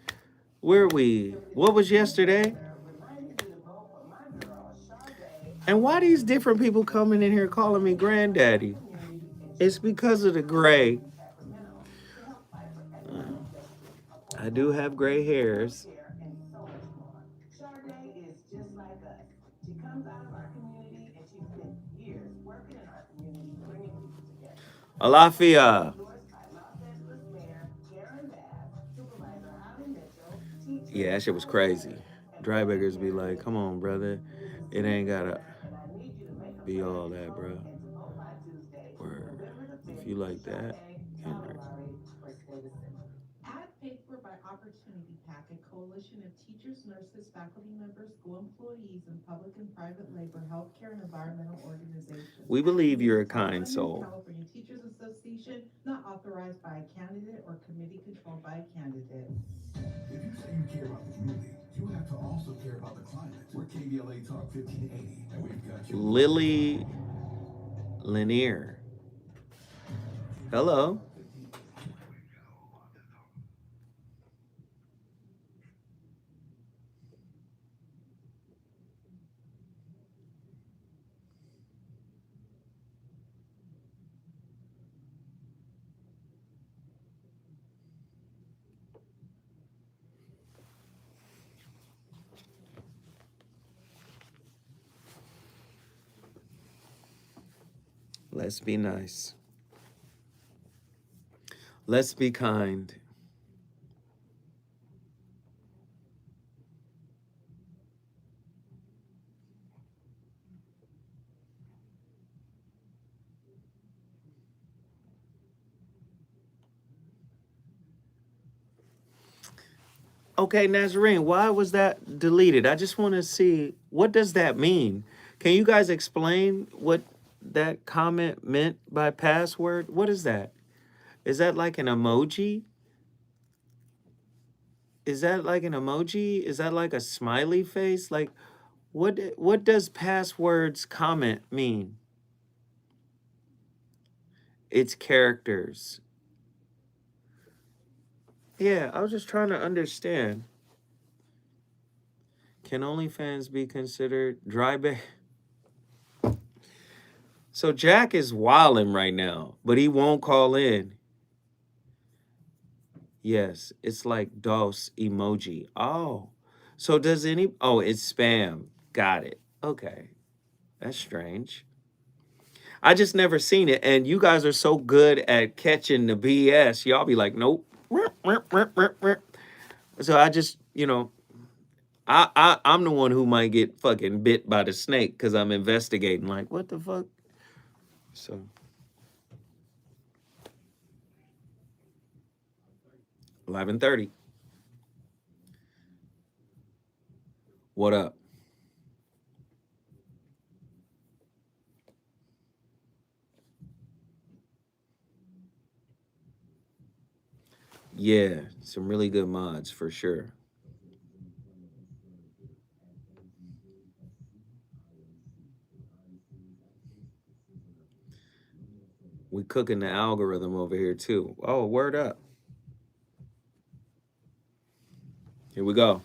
Where are we? What was yesterday? And why these different people coming in here calling me granddaddy? It's because of the gray. I do have gray hairs. Chardonnay is just like us. She comes out of our community and she spent years working in our community, bringing people together. Alafia. Yeah, that shit was crazy. Dry beggars be like, come on, brother. It ain't gotta be all that, bro. Word. If you like that, Kendrick. Ad paid for by Opportunity PAC, a coalition of teachers, nurses, faculty members, school employees, and public and private labor, healthcare, and environmental organizations. We believe you're a kind soul. California Teachers Association, not authorized by a candidate or committee controlled by a candidate. If you say you care about the community, you have to also care about the climate. We're KBLA Talk 1580, and we've got you. Lily Lanier. Hello. Let's be nice. Let's be kind. Okay, Nazarene, why was that deleted? I just want to see, what does that mean? Can you guys explain what that comment meant by password? What is that? Is that like an emoji? Is that like an emoji? Is that like a smiley face? Like, what does passwords comment mean? It's characters. Yeah, I was just trying to understand. Can OnlyFans be considered dry bag? So Jack is wilding right now, but he won't call in. Yes, it's like DOS emoji. Oh, so does any... Oh, it's spam. Got it. Okay. That's strange. I just never seen it, and you guys are so good at catching the BS. Y'all be like, nope. So I just, you know, I'm the one who might get fucking bit by the snake because I'm investigating. Like, what the fuck? So 11:30. What up? Yeah, some really good mods for sure. We cooking the algorithm over here too. Oh, word up. Here we go.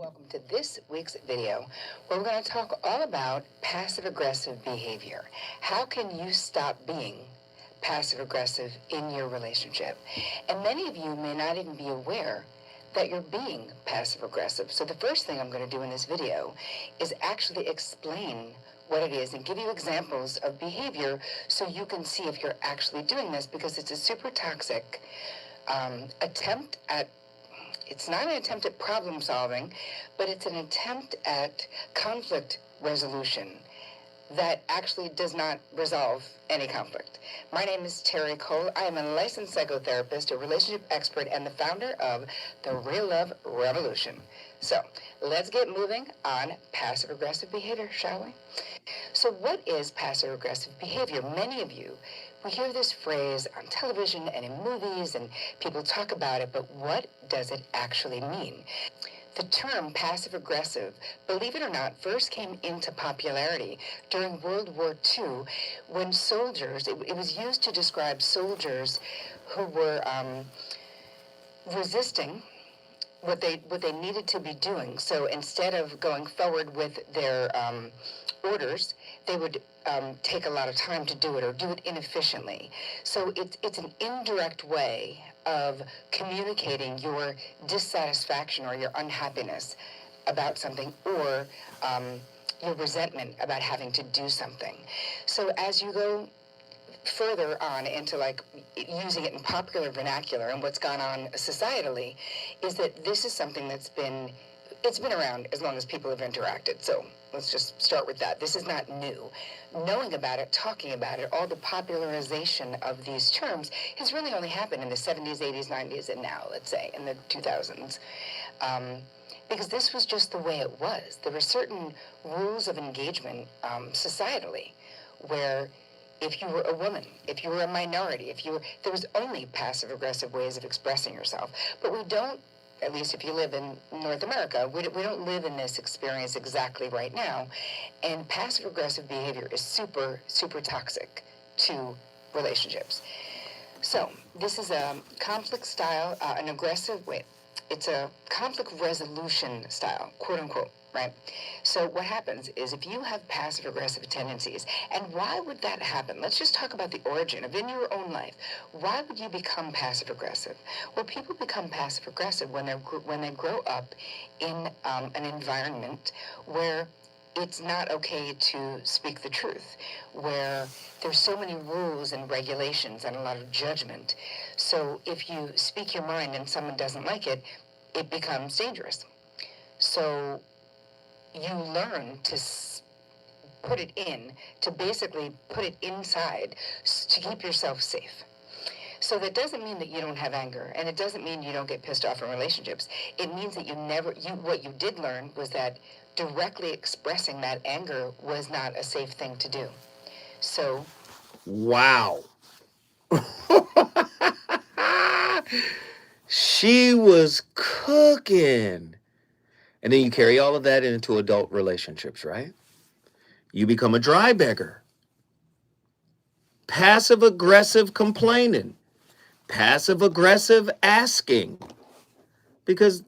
Welcome to this week's video, where we're going to talk all about passive-aggressive behavior. How can you stop being passive-aggressive in your relationship? And many of you may not even be aware that you're being passive-aggressive. So the first thing I'm going to do in this video is actually explain what it is and give you examples of behavior so you can see if you're actually doing this, because it's a super toxic attempt at, it's not an attempt at problem solving, but it's an attempt at conflict resolution that actually does not resolve any conflict. My name is Terry Cole. I am a licensed psychotherapist, a relationship expert, and the founder of the Real Love Revolution. So let's get moving on passive-aggressive behavior, shall we? So what is passive-aggressive behavior? Many of you, we hear this phrase on television and in movies, and people talk about it, but what does it actually mean? The term passive-aggressive, believe it or not, first came into popularity during World War II when soldiers, it was used to describe soldiers who were resisting what they needed to be doing. So instead of going forward with their orders, they would take a lot of time to do it or do it inefficiently. So it's an indirect way of communicating your dissatisfaction or your unhappiness about something, or your resentment about having to do something. So as you go further on into like using it in popular vernacular and what's gone on societally, is that this is something that's been around as long as people have interacted. So let's just start with that. This is not new. Knowing about it, talking about it, all the popularization of these terms has really only happened in the 70s, 80s, 90s, and now, let's say, in the 2000s. Because this was just the way it was. There were certain rules of engagement societally where if you were a woman, if you were a minority, there was only passive-aggressive ways of expressing yourself. But we don't, at least if you live in North America, we don't live in this experience exactly right now. And passive-aggressive behavior is super, super toxic to relationships. So this is a conflict style, it's a conflict resolution style, quote unquote, right? So what happens is if you have passive-aggressive tendencies, and why would that happen? Let's just talk about the origin of in your own life. Why would you become passive-aggressive? Well, people become passive-aggressive when they grow up in an environment where it's not okay to speak the truth, where there's so many rules and regulations and a lot of judgment. So if you speak your mind and someone doesn't like it, it becomes dangerous. So you learn to put it in, to basically put it inside to keep yourself safe. So that doesn't mean that you don't have anger, and it doesn't mean you don't get pissed off in relationships. It means that what you did learn was that directly expressing that anger was not a safe thing to do. So. Wow. She was cooking. And then you carry all of that into adult relationships, right? You become a dry beggar. Passive-aggressive complaining. Passive-aggressive asking. Because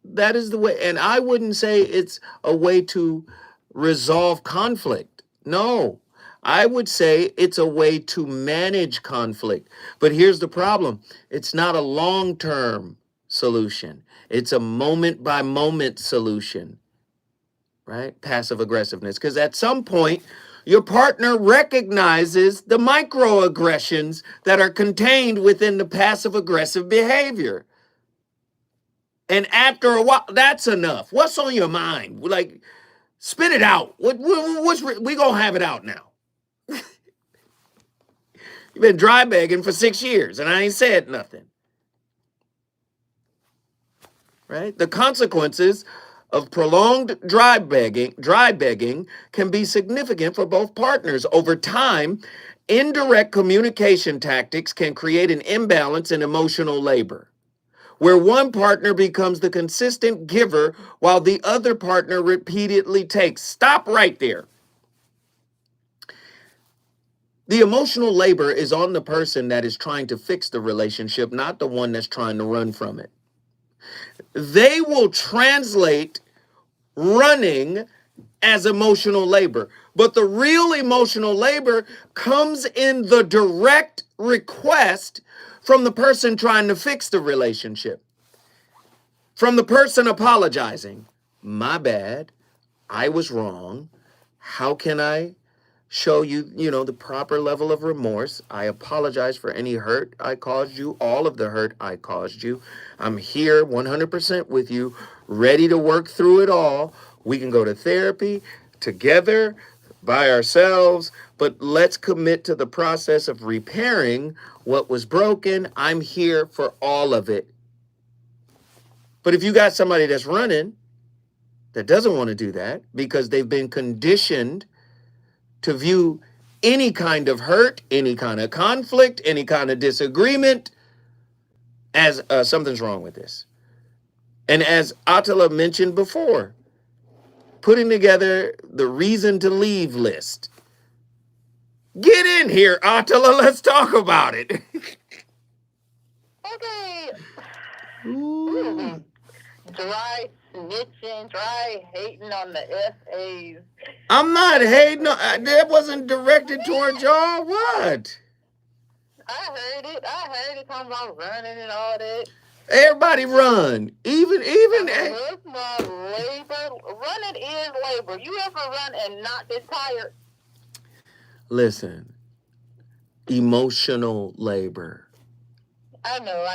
that is the way, and I wouldn't say it's a way to resolve conflict. No, I would say it's a way to manage conflict. But here's the problem. It's not a long-term solution. It's a moment-by-moment solution, right? Passive-aggressiveness. Because at some point, your partner recognizes the microaggressions that are contained within the passive-aggressive behavior. And after a while, that's enough. What's on your mind? Like, spit it out. We gonna have it out now. You've been dry begging for 6 years, and I ain't said nothing. Right? The consequences of prolonged dry begging can be significant for both partners. Over time, indirect communication tactics can create an imbalance in emotional labor, where one partner becomes the consistent giver while the other partner repeatedly takes. Stop right there. The emotional labor is on the person that is trying to fix the relationship, not the one that's trying to run from it. They will translate running as emotional labor. But the real emotional labor comes in the direct request from the person trying to fix the relationship, from the person apologizing. My bad. I was wrong. How can I show you, the proper level of remorse? I apologize for any hurt I caused you, all of the hurt I caused you. I'm here 100% with you, ready to work through it all. We can go to therapy together, by ourselves, but let's commit to the process of repairing what was broken. I'm here for all of it. But if you got somebody that's running, that doesn't want to do that because they've been conditioned to view any kind of hurt, any kind of conflict, any kind of disagreement as something's wrong with this. And as Attila mentioned before, putting together the reason to leave list. Get in here, Attila. Let's talk about it. Okay. Ooh. Dry snitching, dry hating on the FAs. I'm not hating. That wasn't directed towards y'all. What? I heard it talking about running and all that. Everybody run. Even. That's not labor. Running is labor. You ever run and not get tired? Listen. Emotional labor. I know.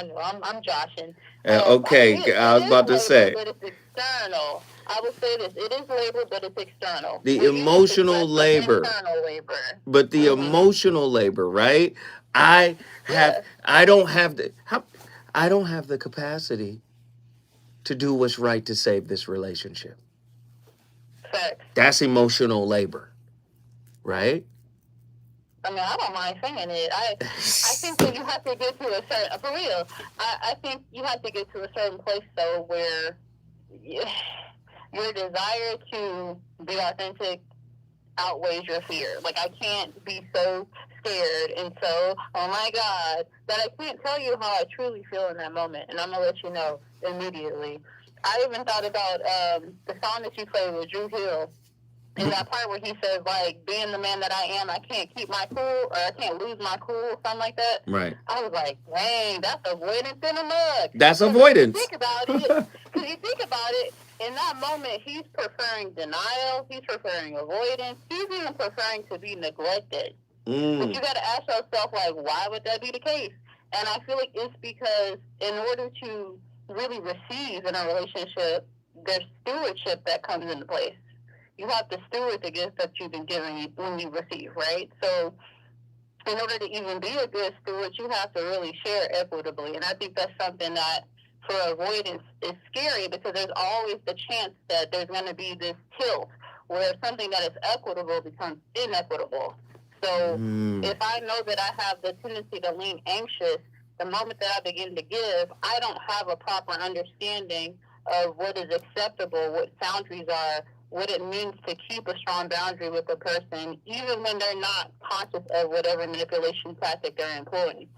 I'm joshing. Okay, I was about to say. But it's external. I would say this. It is labor, but it's external. The emotional labor. Internal labor. But the emotional labor, right? I don't have the capacity to do what's right to save this relationship. Facts. That's emotional labor, right? I mean, I don't mind saying it. I think that you have to get to a certain, for real, I think you have to get to a certain place, though, where your desire to be authentic outweighs your fear. Like, I can't be so scared and so, oh my God, that I can't tell you how I truly feel in that moment. And I'm going to let you know immediately. I even thought about the song that you played with Drew Hill. In that part where he says, like, being the man that I am, I can't keep my cool, or I can't lose my cool, something like that. Right. I was like, dang, that's avoidance in a mug. That's avoidance. Because you think about it, in that moment, he's preferring denial, he's preferring avoidance, he's even preferring to be neglected. But you got to ask yourself, like, why would that be the case? And I feel like it's because in order to really receive in a relationship, there's stewardship that comes into place. You have to steward the gifts that you've been given when you receive, right? So in order to even be a good steward, you have to really share equitably. And I think that's something that for avoidance is scary because there's always the chance that there's going to be this tilt where something that is equitable becomes inequitable. So if I know that I have the tendency to lean anxious, the moment that I begin to give, I don't have a proper understanding of what is acceptable, what boundaries are, what it means to keep a strong boundary with a person, even when they're not conscious of whatever manipulation tactic they're employing.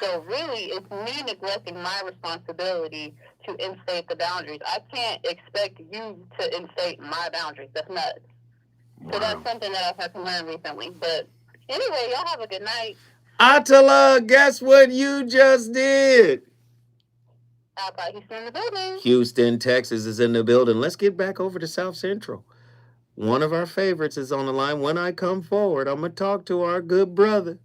So really, it's me neglecting my responsibility to instate the boundaries. I can't expect you to instate my boundaries. That's nuts. Wow. So that's something that I've had to learn recently. But anyway, y'all have a good night. Attila, guess what you just did? Houston in the building. Houston, Texas is in the building. Let's get back over to South Central. One of our favorites is on the line. When I come forward, I'm going to talk to our good brother.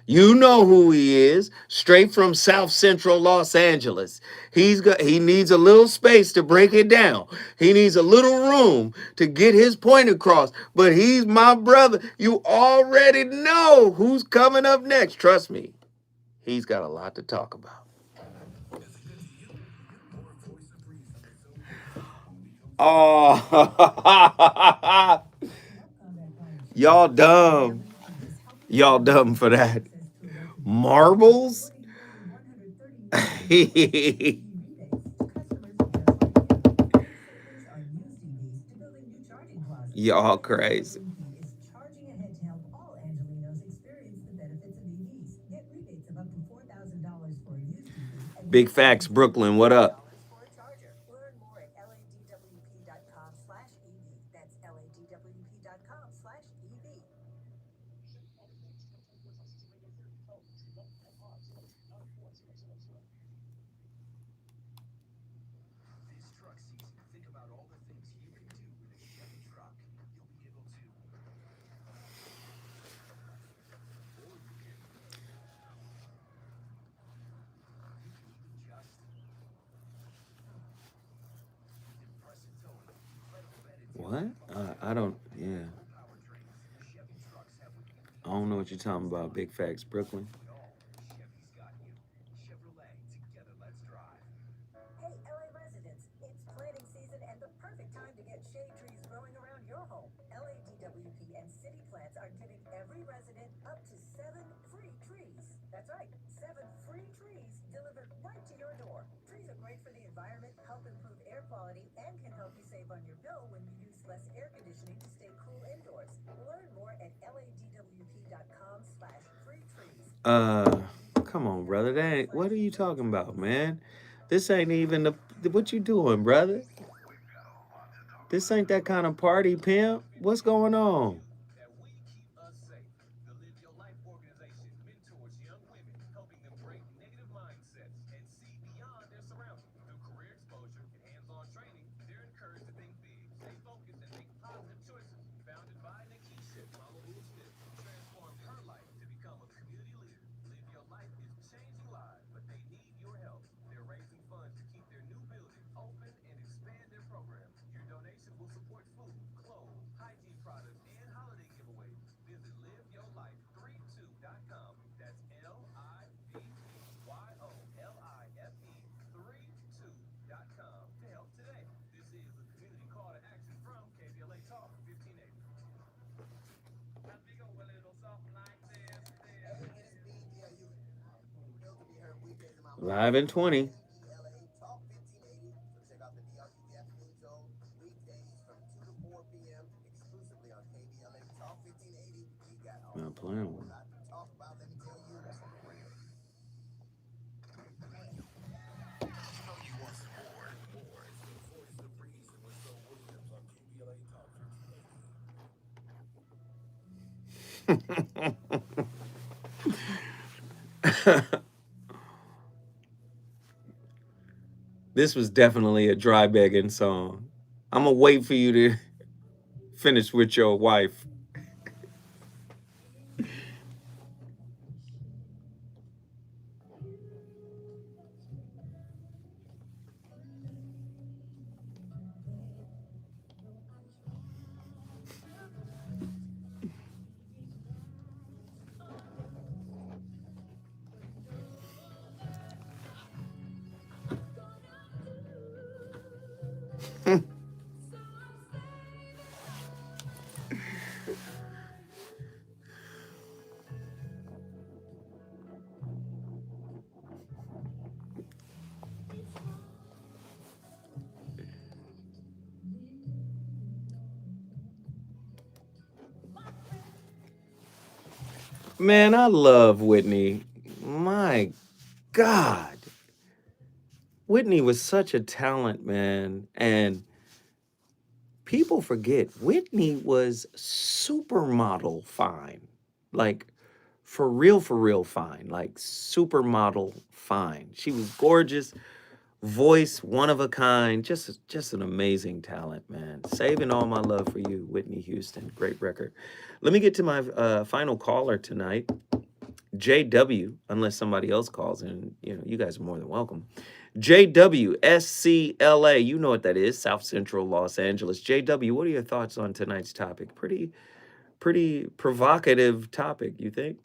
You know who he is, straight from South Central Los Angeles. He needs a little space to break it down. He needs a little room to get his point across. But he's my brother. You already know who's coming up next. Trust me, he's got a lot to talk about. Oh, y'all dumb. Y'all dumb for that. Marbles? Y'all crazy. Big facts, Brooklyn. What up? What? I don't. Yeah. I don't know what you're talking about. Big Facts, Brooklyn. Hey, LA residents, it's planting season and the perfect time to get shade trees growing around your home. LADWP and City Plants are giving every resident up to 7 free trees. That's right, 7 free trees delivered right to your door. Trees are great for the environment, help improve air quality, and can help you save on your bill when you use less air conditioning to stay cool indoors. Learn more at ladwp.com/free trees. Come on, brother. That ain't, what are you talking about, man? This ain't even the what you doing, brother? This ain't that kind of party, pimp. What's going on? Live in 20. Not playing one. This was definitely a dry begging song. I'm gonna wait for you to finish with your wife. Man, I love Whitney. My God. Whitney was such a talent, man. And people forget Whitney was supermodel fine. Like, for real fine. Like, supermodel fine. She was gorgeous. Voice, one of a kind. Just an amazing talent, man. Saving All My Love for You, Whitney Houston. Great record. Let me get to my final caller tonight. JW, unless somebody else calls in, you guys are more than welcome. JW, SCLA, you know what that is, South Central Los Angeles. JW, what are your thoughts on tonight's topic? Pretty provocative topic, you think?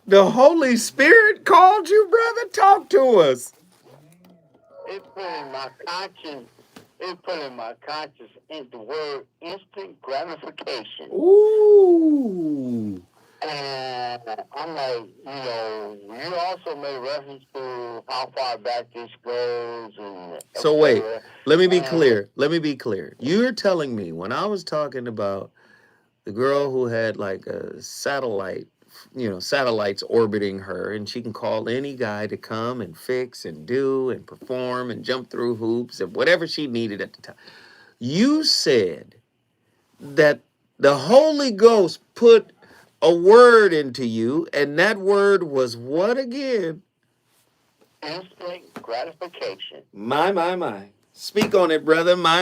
The Holy Spirit called you, brother? Talk to us. It put in my conscience the word instant gratification. Ooh. And I'm like, you also made reference to how far back this goes. So wait, let me be clear. You're telling me when I was talking about the girl who had like a satellite satellites orbiting her, and she can call any guy to come and fix and do and perform and jump through hoops and whatever she needed at the time. You said that the Holy Ghost put a word into you, and that word was what again? Instant gratification. My. Speak on it, brother. My.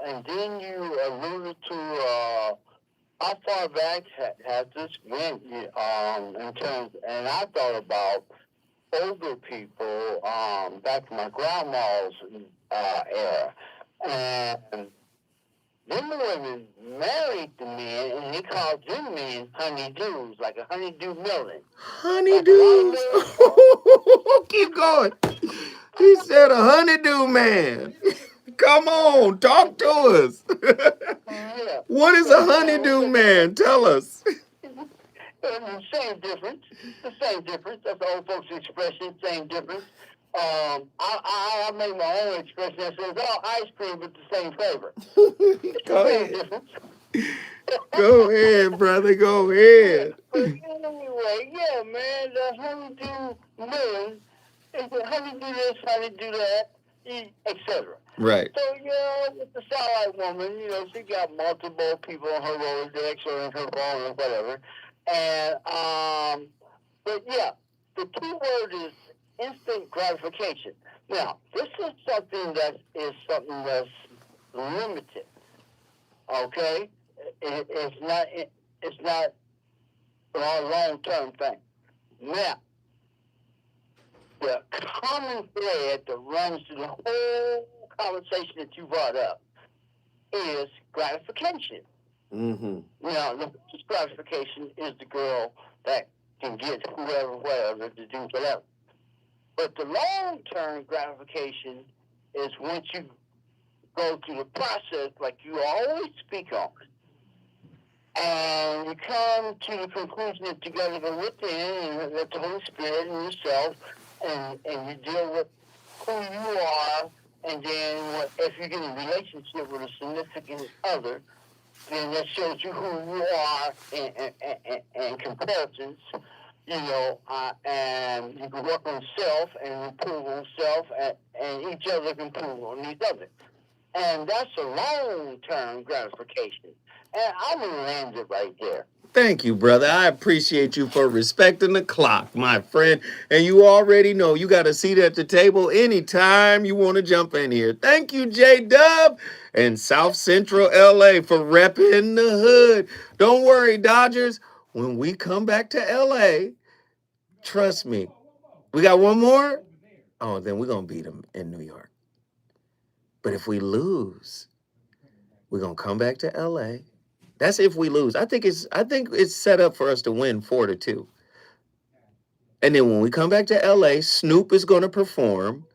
And then you alluded to how far back has this went in terms, and I thought about older people back in my grandma's era, and them women married the men, and they called them men honeydews, like a honeydew melon. Honeydews. Keep going. He said a honeydew man. Come on, talk to us. Yeah. What is a honeydew man? Tell us. The same difference. That's the old folks' expression, same difference. I make my own expression that says, oh, ice cream with the same flavor. Go Same ahead. difference. Go ahead, brother. Go ahead. But anyway, yeah, man, the honeydew melon is the honeydew this, honeydew that, etc. Right. So, with the satellite woman, she got multiple people on her Rolodex or in her phone or whatever. And, but yeah, the key word is instant gratification. Now, this is something that's limited. Okay? It's not a long-term thing. Now, the common thread that runs through the whole conversation that you brought up is gratification. Mm-hmm. Now, the first gratification is the girl that can get whatever to do whatever. But the long-term gratification is once you go through the process, like you always speak on, and you come to the conclusion that you got to go within and let the Holy Spirit and yourself, and you deal with who you are, and then if you get in a relationship with a significant other, then that shows you who you are in comparisons, and you can work on self and improve on self, and each other can improve on each other. And that's a long-term gratification. And I'm going to land it right there. Thank you, brother. I appreciate you for respecting the clock, my friend. And you already know you got a seat at the table anytime you want to jump in here. Thank you, J-Dub and South Central LA for repping the hood. Don't worry, Dodgers. When we come back to LA, trust me, we got one more. Oh, then we're going to beat them in New York. But if we lose, we're going to come back to LA. That's if we lose. I think it's set up for us to win 4-2. And then when we come back to LA, Snoop is going to perform.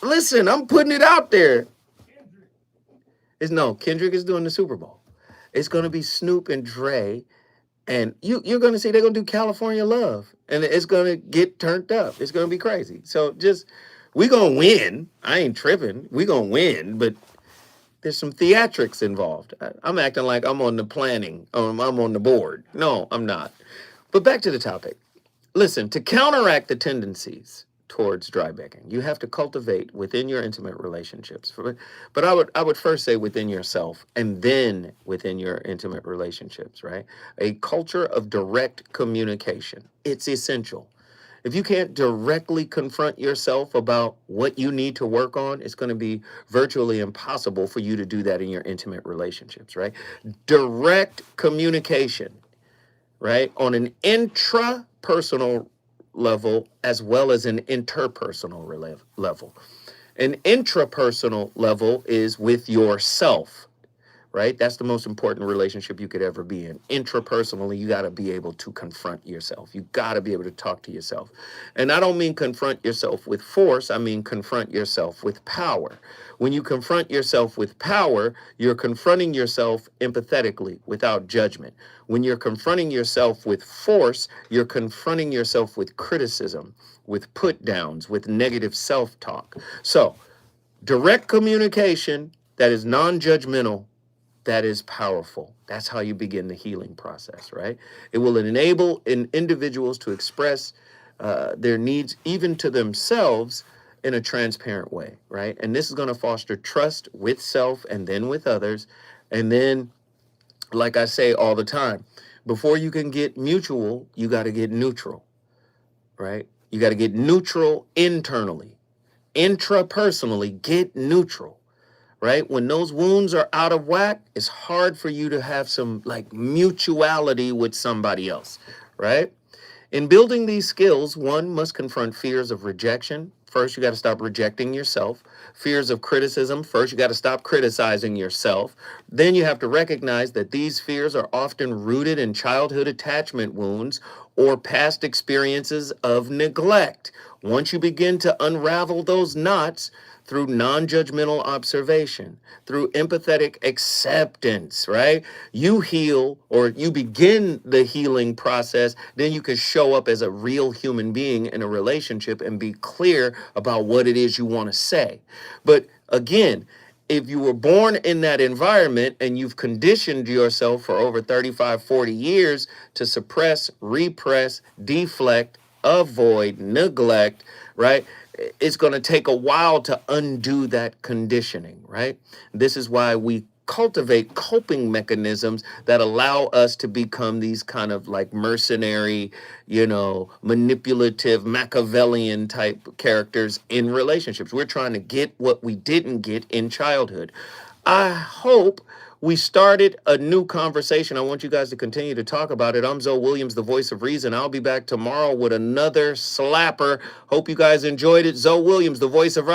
Listen, I'm putting it out there. Kendrick is doing the Super Bowl. It's going to be Snoop and Dre. And you're going to see they're going to do California Love. And it's going to get turned up. It's going to be crazy. So we're going to win. I ain't tripping. We're going to win. But there's some theatrics involved. I'm acting like I'm on the planning. I'm on the board. No, I'm not. But back to the topic. Listen, to counteract the tendencies towards dry begging, you have to cultivate within your intimate relationships. But I would first say within yourself and then within your intimate relationships, right? A culture of direct communication. It's essential. If you can't directly confront yourself about what you need to work on, it's going to be virtually impossible for you to do that in your intimate relationships, right? Direct communication, right? On an intrapersonal level as well as an interpersonal level. An intrapersonal level is with yourself, right? That's the most important relationship you could ever be in. Intrapersonally, you got to be able to confront yourself. You got to be able to talk to yourself. And I don't mean confront yourself with force. I mean confront yourself with power. When you confront yourself with power, you're confronting yourself empathetically without judgment. When you're confronting yourself with force, you're confronting yourself with criticism, with put downs, with negative self-talk. So direct communication that is non-judgmental, that is powerful. That's how you begin the healing process, right? It will enable individuals to express their needs even to themselves in a transparent way, right? And this is going to foster trust with self and then with others. And then, like I say all the time, before you can get mutual, you got to get neutral, right? You got to get neutral internally. Intrapersonally, get neutral, right? When those wounds are out of whack, it's hard for you to have some like mutuality with somebody else, right? In building these skills, one must confront fears of rejection. First, you got to stop rejecting yourself. Fears of criticism. First, you got to stop criticizing yourself. Then you have to recognize that these fears are often rooted in childhood attachment wounds or past experiences of neglect. Once you begin to unravel those knots, through non-judgmental observation, through empathetic acceptance, right? You heal, or you begin the healing process, then you can show up as a real human being in a relationship and be clear about what it is you want to say. But again, if you were born in that environment and you've conditioned yourself for over 35, 40 years to suppress, repress, deflect, avoid, neglect, right? It's going to take a while to undo that conditioning, right? This is why we cultivate coping mechanisms that allow us to become these kind of like mercenary, manipulative, Machiavellian type characters in relationships. We're trying to get what we didn't get in childhood. I hope we started a new conversation. I want you guys to continue to talk about it. I'm Zoe Williams, the voice of reason. I'll be back tomorrow with another slapper. Hope you guys enjoyed it. Zoe Williams, the voice of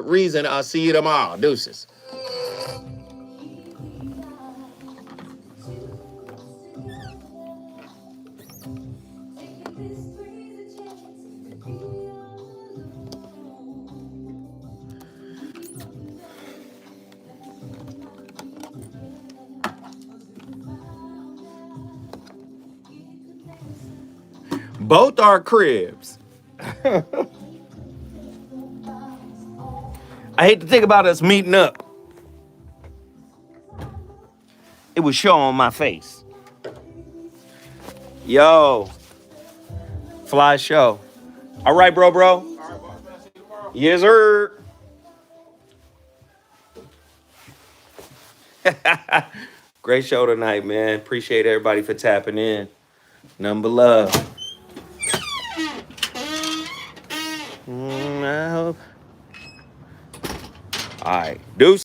reason. I'll see you tomorrow. Deuces. Both are cribs. I hate to think about us meeting up. It would show on my face. Yo. Fly show. All right, bro. Yes, sir. Great show tonight, man. Appreciate everybody for tapping in. Number love. I hope. All right. Deuce.